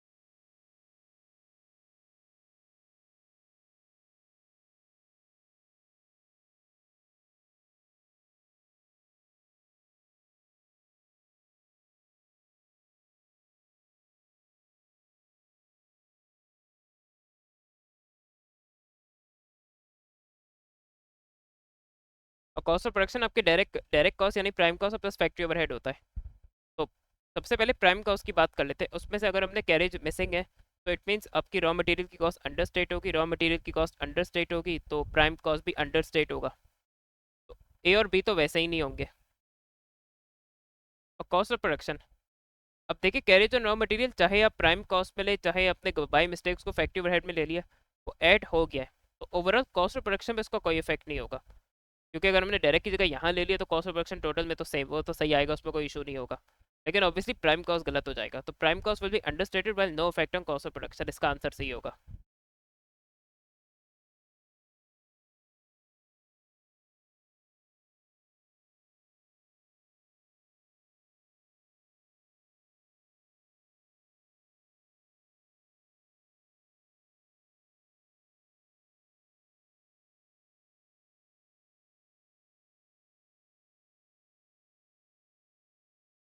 और कॉस्ट ऑफ प्रोडक्शन आपके डायरेक्ट डायरेक्ट कॉस्ट यानी prime cost plus factory overhead होता है। तो सबसे पहले प्राइम कॉस्ट की बात कर लेते हैं। उसमें से अगर हमने कैरेज मिसिंग है तो इट मीन्स आपकी रॉ मटेरियल की कॉस्ट अंडर स्टेट होगी, रॉ मटेरियल की कॉस्ट अंडर स्टेट होगी तो प्राइम कॉस्ट भी अंडर स्टेट होगा। तो ए और बी तो वैसे ही नहीं होंगे। और कॉस्ट ऑफ प्रोडक्शन, अब देखिए कैरेज ऑन रॉ मटेरियल चाहे आप प्राइम कॉस्ट में ले चाहे अपने बाई मिस्टेक्स को फैक्ट्री ओवरहेड में ले लिया, वो ऐड हो गया है। तो ओवरऑल कॉस्ट ऑफ प्रोडक्शन में इसका कोई इफेक्ट नहीं होगा, क्योंकि अगर हमने डायरेक्ट की जगह यहाँ ले लिया तो कॉस्ट ऑफ प्रोडक्शन टोटल में तो सेम, वो तो सही आएगा, उसमें कोई इशू नहीं होगा। लेकिन ऑब्वियसली प्राइम कॉस्ट गलत हो जाएगा, तो prime cost will be understated while no effect on cost of production, इसका आंसर सही होगा।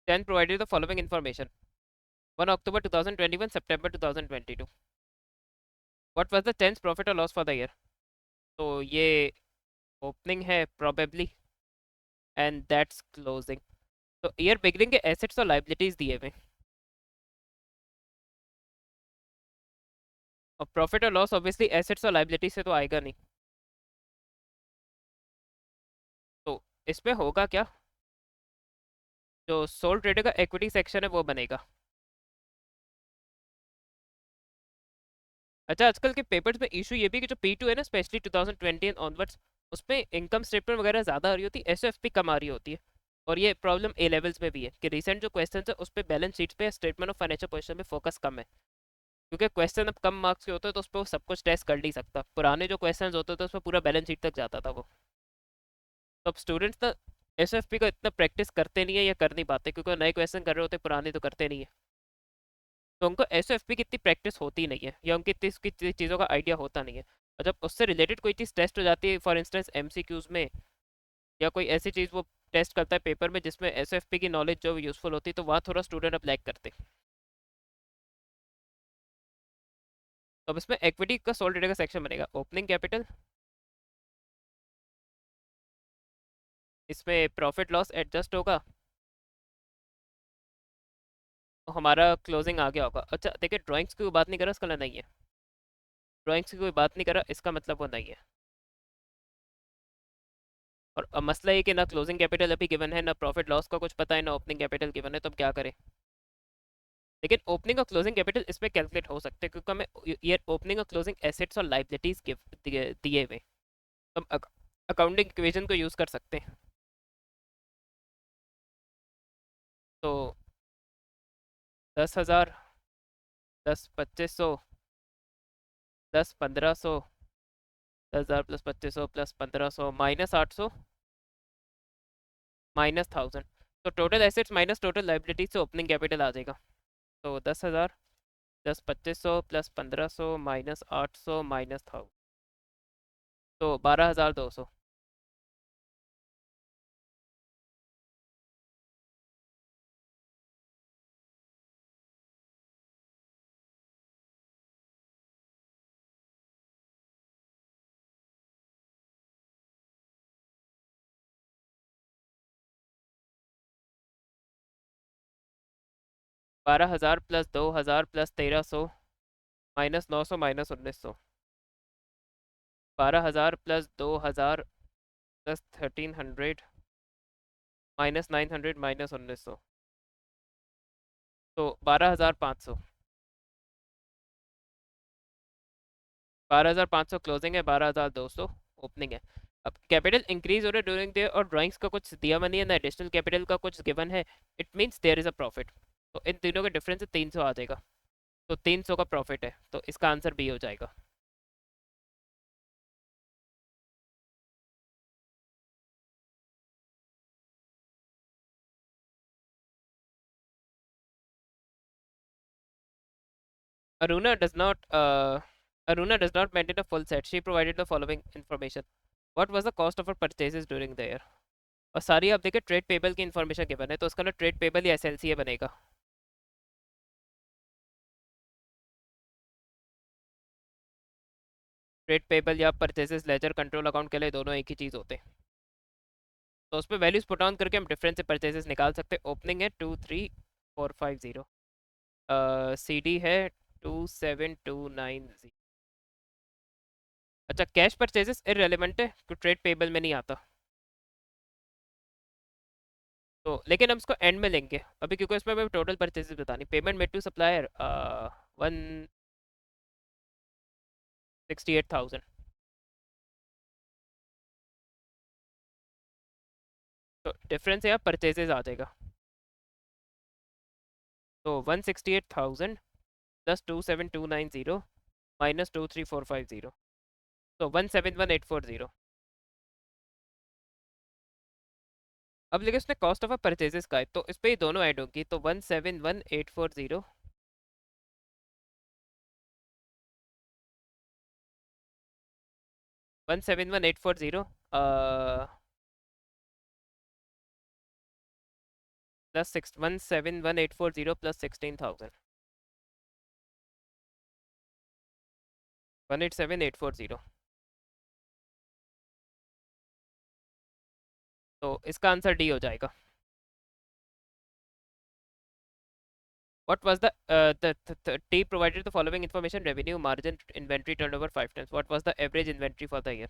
Then provided the following information: 1 October 2021, September 2022. What was the 10th profit or loss for the year? तो ये ओपनिंग है probably, एंड दैट्स क्लोजिंग। तो ईयर बिगनिंग के एसेट्स और लाइबिलिटीज दिए हुए, और प्रॉफिट और लॉस ऑब्वियसली एसेट्स और लाइबिलिटी से तो आएगा नहीं। तो इसमें होगा क्या, जो सोल ट्रेडर का इक्विटी सेक्शन है वो बनेगा। अच्छा, आजकल के पेपर्स में इशू ये भी कि जो P2 है ना, स्पेशली 2020 एंड ऑनवर्ड्स, उसमें इनकम स्टेटमेंट वगैरह ज़्यादा आ रही होती है, एसएफपी कम आ रही होती है। और ये प्रॉब्लम ए लेवल्स में भी है कि रिसेंट जो क्वेश्चन है उस पर बैलेंस शीट पे स्टेटमेंट ऑफ फाइनेंशियल पोजीशन में फोकस कम है, क्योंकि क्वेश्चन अब कम मार्क्स के होते हैं तो उस पर वो सब कुछ टेस्ट कर नहीं सकता। पुराने जो क्वेश्चन होते थे उस पर पूरा बैलेंस शीट तक जाता था वो। तो अब स्टूडेंट्स ना एसएफपी का इतना प्रैक्टिस करते नहीं है या कर नहीं पाते, क्योंकि नए क्वेश्चन कर रहे होते, पुराने तो करते नहीं है। तो उनको एसओएफपी की इतनी प्रैक्टिस होती नहीं है, या उनकी इतनी चीज़ों का आइडिया होता नहीं है। और जब उससे रिलेटेड कोई चीज़ टेस्ट हो जाती है, फॉर इंस्टेंस एमसीक्यूज में, या कोई ऐसी चीज़ वो टेस्ट करता है पेपर में जिसमें एसओएफपी की नॉलेज जो यूजफुल होती है, तो वहाँ थोड़ा स्टूडेंट अब लैग करते हैं। तो अब इसमें इक्विटी का सोल ट्रेडर का सेक्शन बनेगा, ओपनिंग कैपिटल, इसमें प्रॉफिट लॉस एडजस्ट होगा, तो हमारा क्लोजिंग आ गया होगा। अच्छा देखिए, ड्राइंग्स की कोई बात नहीं कर रहा, इसका नहीं है। ड्राइंग्स की कोई बात नहीं कर रहा, इसका मतलब वो नहीं है। और अब मसला ये कि ना क्लोजिंग कैपिटल अभी गिवन है, ना प्रॉफिट लॉस का कुछ पता है, ना ओपनिंग कैपिटल गिवन है, तो अब क्या करें। लेकिन ओपनिंग और क्लोजिंग कैपिटल इसमें कैलकुलेट हो सकते हैं, क्योंकि हमें ईयर ओपनिंग और क्लोजिंग एसेट्स और लाइबिलिटीज दिए हुए, तो हम अकाउंटिंग इक्वेशन को यूज़ कर सकते हैं। तो 10,000, 10 2500, 10 1500, 10,000 प्लस 2500 प्लस 1500 माइनस 800 माइनस 1000। तो total assets minus total liabilities से ओपनिंग कैपिटल आ जाएगा। तो 10,000 प्लस 2500 प्लस 1500 माइनस 800 माइनस 1000, तो 12,200। 12,000 plus 2,000 plus 1300 minus 900 minus 1900। 12,000 plus 2,000 plus 1300 minus 900 minus 1900, तो 12,500। 12,500 क्लोजिंग है, 12,200 ओपनिंग है। अब कैपिटल इंक्रीज हो रहा है ड्यूरिंग द और ड्राइंग्स का कुछ दिया हुआ नहीं है ना, एडिशनल कैपिटल का कुछ गिवन है। It means there is a profit. तो इन तीनों का डिफरेंस 300 आ जाएगा। तो 300 का प्रॉफिट है, तो इसका आंसर बी हो जाएगा। Aruna does not uh, Aruna does not maintain a full set. She provided the following information. What was the cost of her purchases during the year? और सारी आप देखिए ट्रेड पेबल की इन्फॉर्मेशन गिवन है, तो उसका ना ट्रेड पेबल या एसएलसीए बनेगा। ट्रेड पेबल या परचेजेस लेजर कंट्रोल अकाउंट के लिए दोनों एक ही चीज़ होते हैं। तो उस पर वैल्यूज पुट ऑन करके हम डिफरेंस से परचेजेस निकाल सकते हैं। ओपनिंग है 23,450, सी डी है 27,290। अच्छा, कैश परचेजेस इररेलेवेंट है तो ट्रेड पेबल में नहीं आता। तो लेकिन हम इसको एंड में लेंगे अभी, क्योंकि इसमें हमें टोटल परचेजेस बतानी। Payment made to supplier 168,000। तो डिफरेंस है, परचेजेस आ जाएगा। तो 168,000 प्लस 27,290 माइनस 23,450, तो 171,840। अब लेकिन उसने कॉस्ट ऑफ परचेजेस का है, तो इस पे ही दोनों ऐड होगी, तो 171,840 171,840 प्लस 171,840 प्लस 16,000, 187,840। तो इसका आंसर डी हो जाएगा। What was the T provided the following information: revenue, margin, inventory turnover 5 times. What was the average inventory for the year?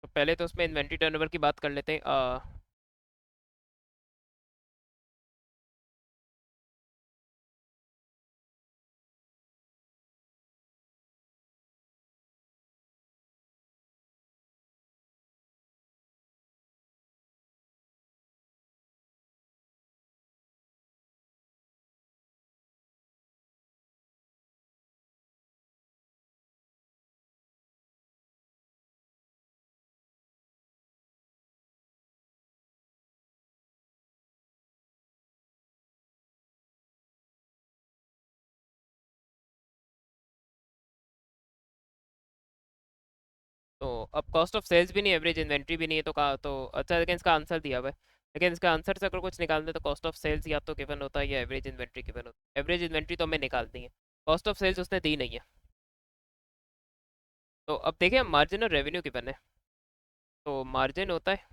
तो पहले तो उसमें इन्वेंट्री टर्नओवर की बात कर लेते हैं। तो अब कॉस्ट ऑफ सेल्स भी नहीं, एवरेज इन्वेंट्री भी नहीं है, तो कहा तो अच्छा, लेकिन इसका आंसर दिया हुआ है। लेकिन इसका आंसर से अगर कुछ निकालना है तो कॉस्ट ऑफ सेल्स या तो गिवन होता है या एवरेज इन्वेंट्री गिवन होता है। एवरेज इन्वेंट्री तो हमें निकालनी है, कॉस्ट ऑफ सेल्स उसने दी नहीं है। तो अब देखिए, मार्जिन और रेवेन्यू गिवन है। तो मार्जिन होता है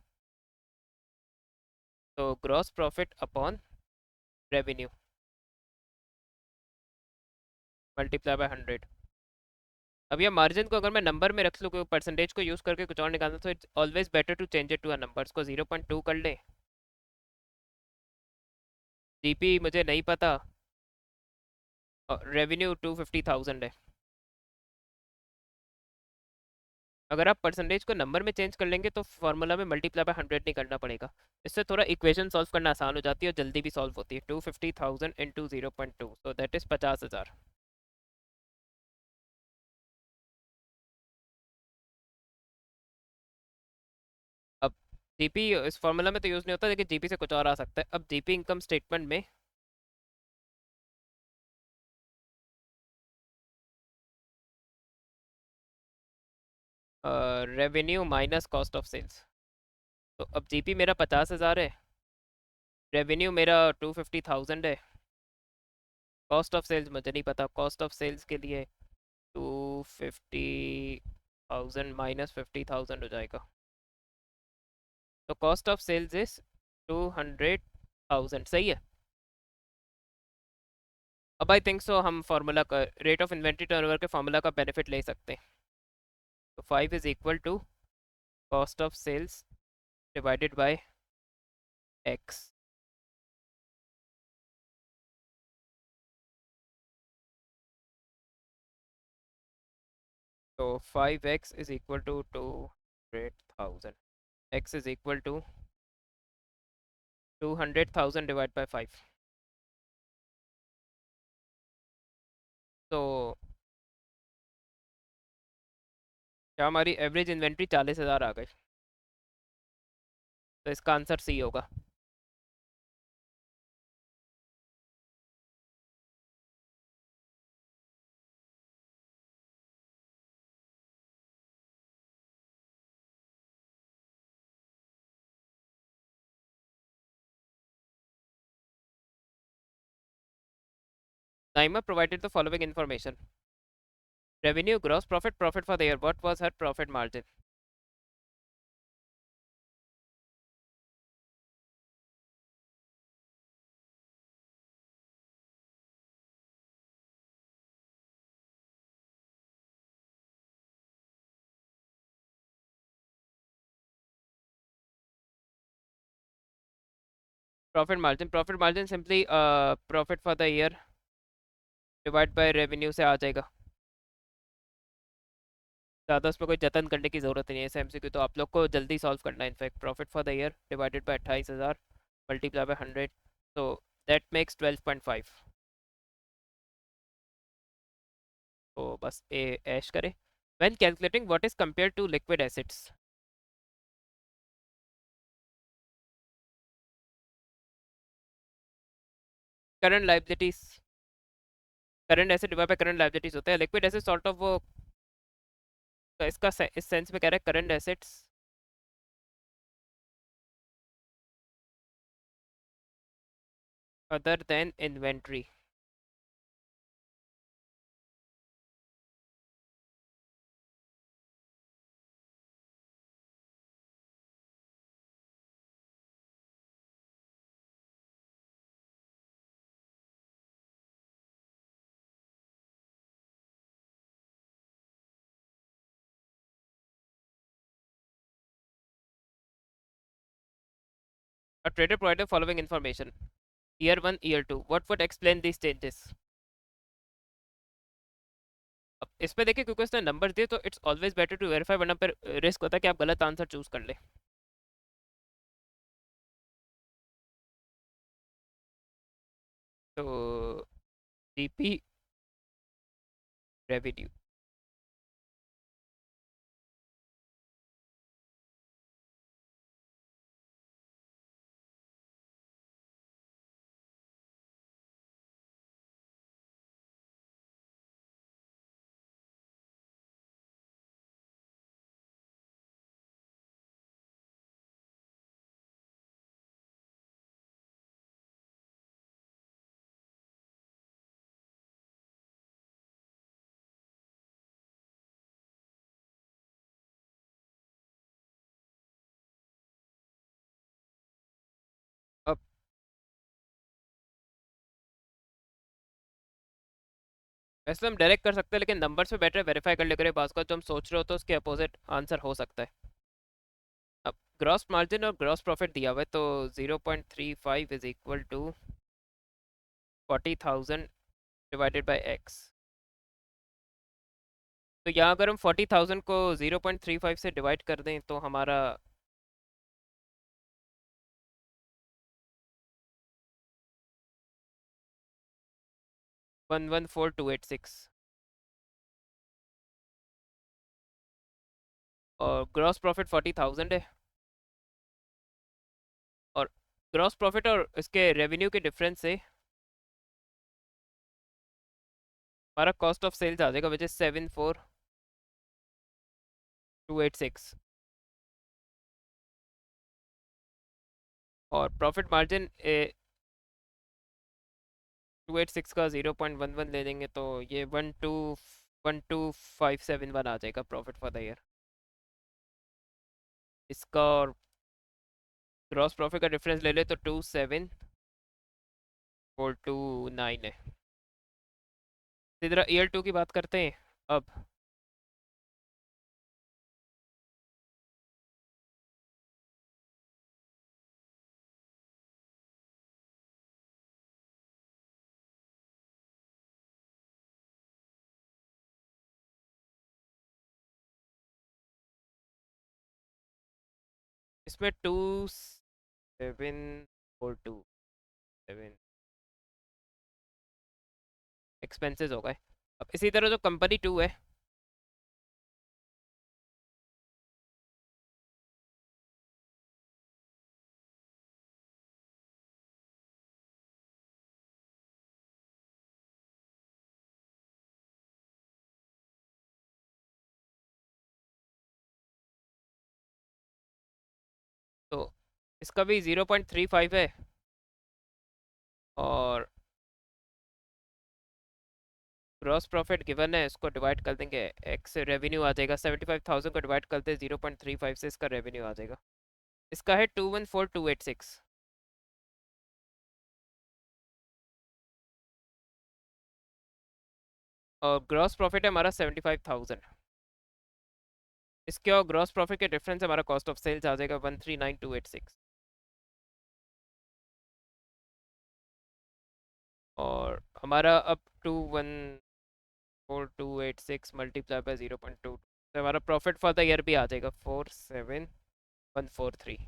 तो gross profit upon revenue multiply by 100। अब ये मार्जिन को अगर मैं नंबर में रख लूँ, कोई परसेंटेज को यूज़ करके कुछ और निकालना, तो it's always better to change it to a numbers को 0.2 कर लें। जीपी मुझे नहीं पता, और रेवेन्यू 250,000 है। अगर आप परसेंटेज को नंबर में चेंज कर लेंगे तो फॉर्मूला में मल्टीप्लाई बाय 100 नहीं करना पड़ेगा। इससे थोड़ा इक्वेशन सॉल्व करना आसान हो जाती है और जल्दी भी सॉल्व होती है। 250,000 इंटू 0.2, सो दैट इज 50,000। अब जीपी इस फॉर्मूला में तो यूज़ नहीं होता, लेकिन जीपी से कुछ और आ सकता है। अब जीपी इनकम स्टेटमेंट में revenue minus cost of sales. तो अब जीपी मेरा 50,000 है, रेवेन्यू मेरा 250,000 है, कॉस्ट ऑफ सेल्स मुझे नहीं पता। कॉस्ट ऑफ सेल्स के लिए 250,000 माइनस 50,000 हो जाएगा। तो कॉस्ट ऑफ सेल्स इज 200,000, सही है। अब आई थिंक सो हम फार्मूला का रेट ऑफ इन्वेंट्री टर्नओवर के फार्मूला का बेनिफिट ले सकते हैं। तो 5 is equal to cost of sales divided by x. तो 5x is equal to 200,000, x is equal to 200,000 divide by 5। तो क्या हमारी एवरेज इन्वेंट्री 40,000 आ गई। तो इसका आंसर सी होगा। Naima provided the following information: revenue, gross profit, profit for the year. What was her profit margin? Profit margin simply profit for the year divide by revenue से आ जाएगा। ज़्यादा उसमें कोई जतन करने की ज़रूरत नहीं है। ऐसे एमसीक्यू तो आप लोग को जल्दी सॉल्व करना है। In fact profit for the year divided by 28,000 multiply by 100, तो दैट मेक्स 12.5। तो बस ए ऐश करें। When calculating what is compare to liquid assets, current liabilities, current asset divide by current liabilities होता है। लिक्विड एसेट सॉर्ट ऑफ वो, तो इसका इस सेंस में कह रहा है current assets other than inventory. A trader provided following information: year 1, year 2, what would explain these changes? अब इस पे देखिए, क्योंकि उसने नंबर दिए तो it's always better to verify, वरना पर रिस्क होता है कि आप गलत आंसर चूज कर ले। तो जीपी रेवेन्यू, अब वैसे हम डायरेक्ट कर सकते हैं, लेकिन नंबर से बेटर वेरीफाई कर लेकर पास का जो हम सोच रहे हो तो उसके अपोजिट आंसर हो सकता है। अब ग्रॉस मार्जिन और ग्रॉस प्रॉफिट दिया हुआ है, तो 0.35 is equal to 40,000 divided by x. तो यहाँ अगर हम 40,000 को 0.35 से डिवाइड कर दें तो हमारा 114286 और ग्रॉस प्रॉफिट 40,000 है। और ग्रॉस प्रॉफिट और इसके रेवेन्यू के डिफरेंस से हमारा कॉस्ट ऑफ सेल्स आ जाएगा विच इज 74286 और प्रॉफिट मार्जिन 286 का 0.11 ले लेंगे तो ये 12571 आ जाएगा प्रॉफिट फॉर द ईयर। इसका और ग्रॉस प्रॉफिट का डिफरेंस ले ले तो 27429 है। इसी तरह ईयर 2 की बात करते हैं अब। इसमें 27427 एक्सपेंसेस हो गए। अब इसी तरह जो कंपनी 2 है तो इसका भी 0.35 है और ग्रॉस प्रॉफिट गिवन है इसको डिवाइड कर देंगे एक्स रेवेन्यू आ जाएगा 75,000 को डिवाइड करते हैं 0.35 से इसका रेवेन्यू आ जाएगा। इसका है 214286 और ग्रॉस प्रॉफिट है हमारा 75,000। इसके और ग्रॉस प्रॉफिट के डिफरेंस हमारा कॉस्ट ऑफ सेल्स आ जाएगा 139286 और हमारा अब 214286 मल्टीप्लाई बाय 0.2 तो हमारा प्रॉफिट फॉर द ईयर भी आ जाएगा 47143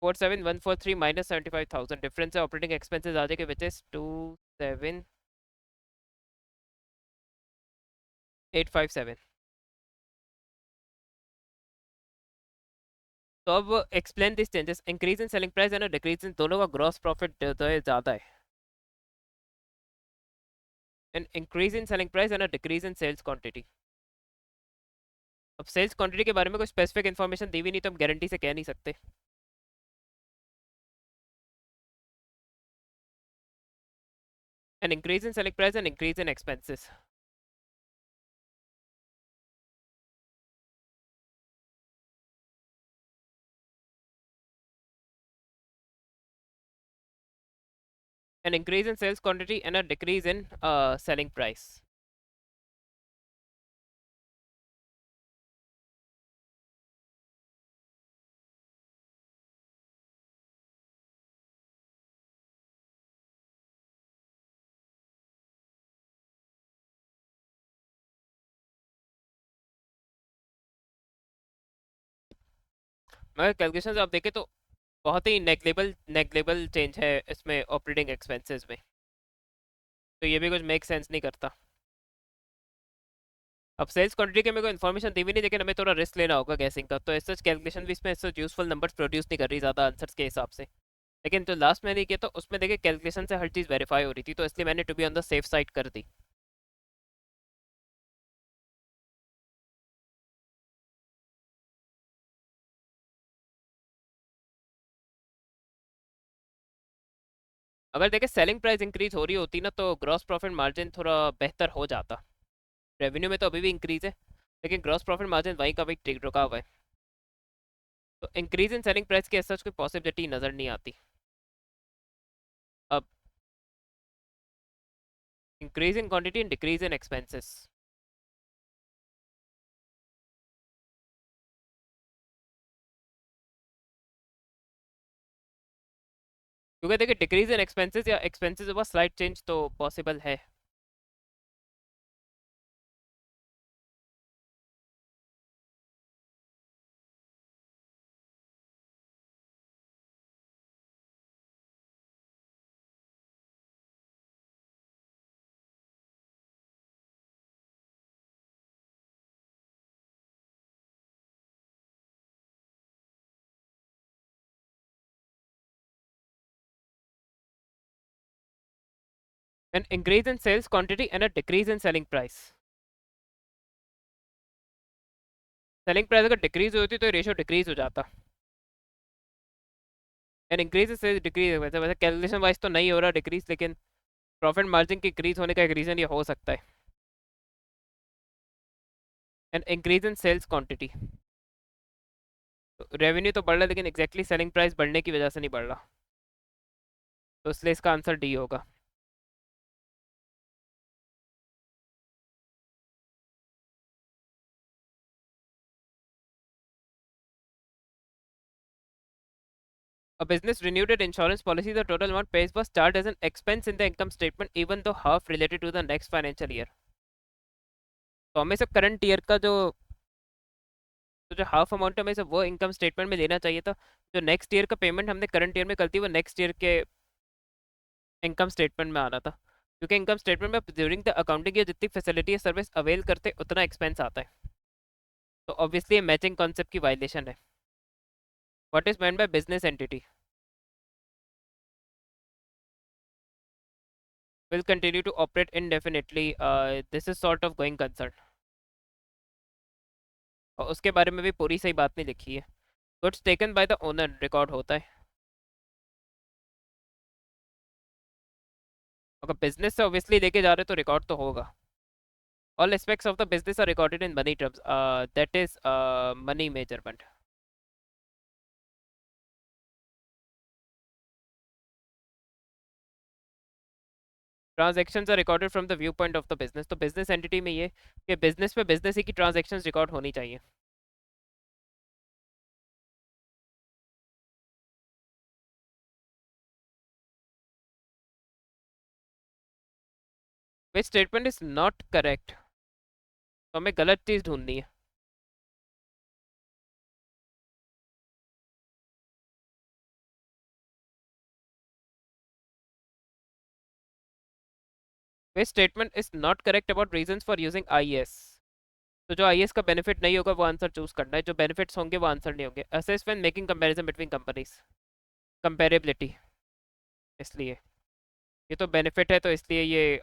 47143 माइनस 75,000 डिफरेंस है ऑपरेटिंग एक्सपेंसेस आ जाएगा विच इज 27857। तो अब explain this changes increase in selling price and decrease in दोनों का ग्रॉस प्रॉफिट ज़्यादा है। An increase in selling price and decrease in sales quantity. अब सेल्स क्वांटिटी के बारे में कोई स्पेसिफिक इन्फॉर्मेशन दी हुई नहीं तो हम गारंटी से कह नहीं सकते। N increase in selling price and increase in expenses. An increase in sales quantity and a decrease in selling price. मगर कैलकुलेशन आप देखें तो बहुत ही नेग्लेबल चेंज है इसमें ऑपरेटिंग एक्सपेंसेस में। तो ये भी कुछ मेक सेंस नहीं करता। अब सेल्स क्वांटिटी के मेरे को इन्फॉर्मेशन दी भी नहीं लेकिन हमें थोड़ा रिस्क लेना होगा गैसिंग का तो ऐसा कैलकुलेशन भी इसमें ऐसा यूजफुल नंबर्स प्रोड्यूस नहीं कर रही ज़्यादा आंसर्स के हिसाब से। लेकिन जो लास्ट मैंने किया था उसमें देखिए कैलकुलेशन से हर चीज़ वेरीफाई हो रही थी तो इसलिए मैंने to be on the safe side कर दी। अगर देखिए सेलिंग प्राइस इंक्रीज हो रही होती ना तो ग्रॉस प्रॉफिट मार्जिन थोड़ा बेहतर हो जाता। रेवेन्यू में तो अभी भी इंक्रीज है लेकिन ग्रॉस प्रॉफिट मार्जिन वहीं का वहीं टिक रुका हुआ है। तो इंक्रीज इन सेलिंग प्राइस की सच कोई पॉसिबिलिटी नज़र नहीं आती। अब increase in quantity and decrease in expenses. क्योंकि देखिए डिक्रीज इन एक्सपेंसेस या एक्सपेंसेस में स्लाइट चेंज तो पॉसिबल है। An increase in sales quantity and a decrease in selling price. Selling price अगर डिक्रीज होती तो रेशियो डिक्रीज हो जाता. एंड इंक्रीज से डिक्रीज वैसे वैसे कैलकुलेशन वाइज तो नहीं हो रहा डिक्रीज, लेकिन प्रॉफिट मार्जिन की इंक्रीज होने का एक रीजन ये हो सकता है. And increase in sales quantity. Revenue तो बढ़ रहा है लेकिन एग्जैक्टली सेलिंग प्राइस बढ़ने की वजह से नहीं बढ़ रहा, तो इसलिए इसका आंसर डी होगा. A business renewed an insurance policy. The total amount paid was charged as an expense in the income statement, even though half related to the next financial year. तो हमें सब करंट ईयर का जो हाफ अमाउंट है हमें सब वो इनकम स्टेटमेंट में देना चाहिए था. जो नेक्स्ट ईयर का पेमेंट हमने करंट ईयर में कर दी वो नेक्स्ट ईयर के इनकम स्टेटमेंट में आना था, क्योंकि इनकम स्टेटमेंट में ड्यूरिंग द अकाउंटिंग ईयर जितनी फैसिलिटी या सर्विस अवेल करते उतना एक्सपेंस आता है. तो ऑब्वियसली ये मैचिंग कॉन्सेप्ट की वायलेशन है. What is meant by business entity? Will continue to operate indefinitely. This is sort of going concern. और उसके बारे में भी पूरी सही बात नहीं लिखी है. Goods taken by the owner record होता है. अगर बिजनेस से ऑब्वियसली लेके जा रहे तो रिकॉर्ड तो होगा. All aspects of the business are recorded in money terms. That is money measurement. Transactions are recorded from the view point of the business. तो बिजनेस एंटिटी में ये कि बिजनेस में बिजनेस ही की ट्रांजेक्शन्स रिकॉर्ड होनी चाहिए. Which statement is not correct? तो हमें गलत चीज़ ढूंढनी है. Which statement is not correct about reasons for using IAS? तो जो आईएएस का बेनिफिट नहीं होगा वो आंसर चूज करना है, जो बेनिफिट्स होंगे वो आंसर नहीं होंगे. Assess when making comparison between companies. Comparability. इसलिए ये तो बेनिफिट है तो इसलिए ये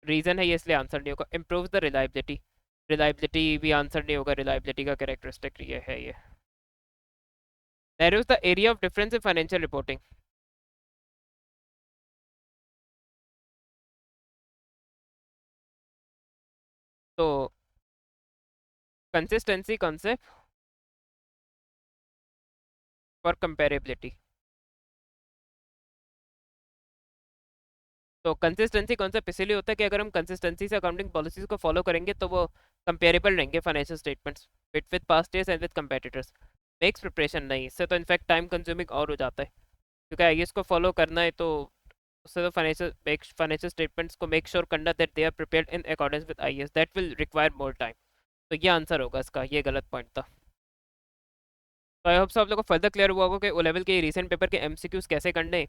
रीजन है, ये इसलिए आंसर नहीं होगा. Improve the reliability. रिलायबिलिटी भी आंसर नहीं होगा, रिलायबिलिटी का कैरेक्टरिस्टिक ये है. ये narrows the area of difference in financial reporting. तो कंसिस्टेंसी कॉन्सेप्ट फॉर कंपेरेबिलिटी. तो कंसिस्टेंसी कॉन्सेप्ट इसीलिए होता है कि अगर हम कंसिस्टेंसी से अकाउंटिंग पॉलिसीज को फॉलो करेंगे तो वो कंपेरेबल रहेंगे financial statements with past years and with competitors. Makes preparation नहीं, इससे तो इनफैक्ट टाइम कंज्यूमिंग और हो जाता है, क्योंकि आईएएस को फॉलो करना है तो उससे तो फाइनेंशियल स्टेटमेंट्स को मेक श्योर करना that they are prepared in accordance with IAS. That will require more time. तो ये आंसर होगा इसका, ये गलत पॉइंट था. तो आई होप सो आप लोगों को फर्दर क्लियर हुआ होगा कि ओ लेवल के रिसेंट पेपर के एमसीक्यूज कैसे करने.